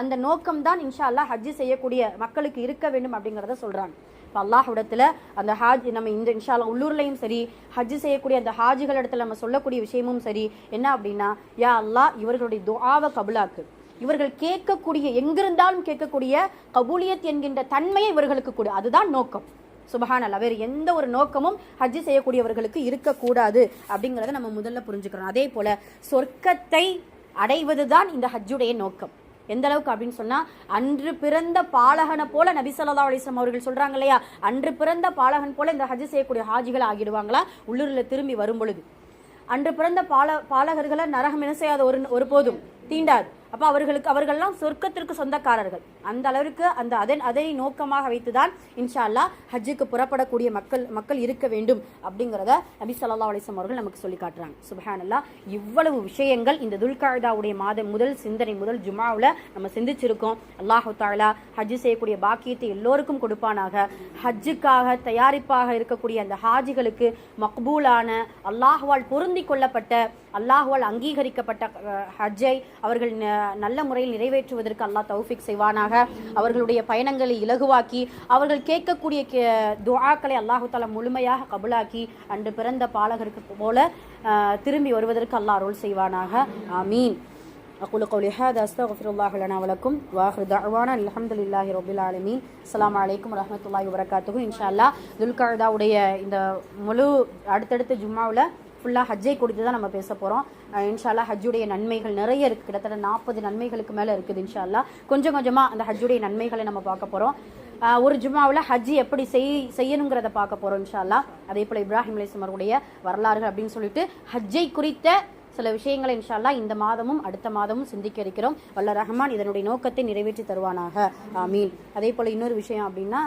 அந்த நோக்கம் தான் இன்ஷா அல்லாஹ் ஹஜ்ஜு செய்யக்கூடிய மக்களுக்கு இருக்க வேண்டும் அப்படிங்கிறத சொல்றாங்க. இப்போ அல்லாஹ்விடத்துல அந்த ஹாஜ் நம்ம இந்த இன்ஷா அல்லாஹ் உள்ளூர்லையும் சரி ஹஜ்ஜு செய்யக்கூடிய அந்த ஹாஜிகள் இடத்துல நம்ம சொல்லக்கூடிய விஷயமும் சரி என்ன அப்படின்னா, யா அல்லாஹ் இவர்களுடைய துஆவை கபூலாக்கு, இவர்கள் கேட்கக்கூடிய எங்கிருந்தாலும் கேட்கக்கூடிய கபூலியத் என்கின்ற தன்மையை இவர்களுக்கு கூட. அதுதான் நோக்கம். சுப்ஹானல்லாஹ். வேறு எந்த ஒரு நோக்கமும் ஹஜ்ஜு செய்யக்கூடியவர்களுக்கு இருக்கக்கூடாது அப்படிங்கிறத நம்ம முதல்ல புரிஞ்சுக்கிறோம். அதே போல சொர்க்கத்தை அடைவதுதான் இந்த ஹஜ்ஜுடைய நோக்கம். எந்த அளவுக்கு அப்படின்னு சொன்னா, அன்று பிறந்த பாலகனை போல நபி ஸல்லல்லாஹு அலைஹி வஸல்லம் அவர்கள் சொல்றாங்க இல்லையா, அன்று பிறந்த பாலகன் போல இந்த ஹஜ்ஜு செய்யக்கூடிய ஹாஜிகள் ஆகிடுவாங்களா உள்ளூர்ல திரும்பி வரும் பொழுது. அன்று பிறந்த பாலகர்களை நரகம் என்ன செய்யாத ஒரு போதும் தீண்டாது. அப்போ அவர்கள்லாம் சொர்க்கத்திற்கு சொந்தக்காரர்கள். அந்த அளவிற்கு அதை நோக்கமாக வைத்துதான் இன்ஷா அல்லாஹ் ஹஜ்ஜுக்கு புறப்படக்கூடிய மக்கள் இருக்க வேண்டும் அப்படிங்கிறத நபி ஸல்லல்லாஹு அலைஹி வஸல்லம் அவர்கள் நமக்கு சொல்லி காட்டுறாங்க. சுப்ஹானல்லாஹ். இவ்வளவு விஷயங்கள் இந்த துல்காய்தாவுடைய மாதம் முதல் சிந்தனை முதல் ஜுமாவில் நம்ம சிந்திச்சிருக்கோம். அல்லாஹு தஆலா ஹஜ்ஜு செய்யக்கூடிய பாக்கியத்தை எல்லோருக்கும் கொடுப்பானாக. ஹஜ்ஜுக்காக தயாரிப்பாக இருக்கக்கூடிய அந்த ஹாஜிகளுக்கு மக்பூலான அல்லாஹ்வால் பொருந்தி கொள்ளப்பட்ட அல்லாஹ்வால் அங்கீகரிக்கப்பட்ட ஹஜ்ஜை அவர்கள் நல்ல முறையில் நிறைவேற்றுவதற்கு அல்லாஹ் தௌஃபீக் செய்வானாக. அவர்களுடைய பயணங்களை இலகுவாக்கி அவர்கள் கேட்கக்கூடிய துஆக்களை அல்லாஹு தஆலா முழுமையாக கபூலாக்கி அன்று பிறந்த பாலகருக்கு போல திரும்பி வருவதற்கு அல்லாஹ் அருள் செய்வானாக. ஆமீன். أقول قولي هذا أستغفر الله لنا ولكم وآخر دعوانا الحمد لله رب العالمين. السلام عليكم ورحمة الله وبركاته. إن شاء الله துல்காய்தாவுடைய இந்த முழு அடுத்தடுத்த ஜும்மாவில் ஃபுல்லாக ஹஜ்ஜை கொடுத்து தான் நம்ம பேச போகிறோம். இன்ஷால்லா ஹஜ்ஜுடைய நன்மைகள் நிறைய இருக்குது. கிட்டத்தட்ட 40 நன்மைகளுக்கு மேலே இருக்குது. இன்ஷால்லா கொஞ்சம் கொஞ்சமாக அந்த ஹஜ்ஜுடைய நன்மைகளை நம்ம பார்க்க போகிறோம். ஒரு ஜும்மாவில் ஹஜ்ஜி எப்படி செய்யணுங்கிறத பார்க்க போகிறோம் இன்ஷால்லா. அதே போல் இப்ராஹிம் அலைஹிஸ்ஸலாம் அவருடைய வரலாறுகள் அப்படின்னு சொல்லிட்டு ஹஜ்ஜை குறித்த சில விஷயங்களை இன்ஷால்லா இந்த மாதமும் அடுத்த மாதமும் சிந்திக்க இருக்கிறோம். வல்ல ரஹ்மான் இதனுடைய நோக்கத்தை நிறைவேற்றி தருவானாக. ஆமீன். அதே போல் இன்னொரு விஷயம் அப்படின்னா,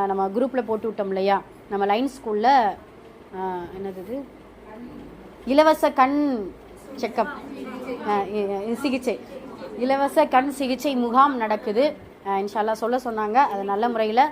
நம்ம குரூப்பில் போட்டு விட்டோம் இல்லையா, நம்ம லைன் ஸ்கூலில் என்னது இலவச கண் செக்கப் சிகிச்சை, இலவச கண் சிகிச்சை முகாம் நடக்குது. இன்ஷால்லா சொல்ல சொன்னாங்க. அது நல்ல முறையில்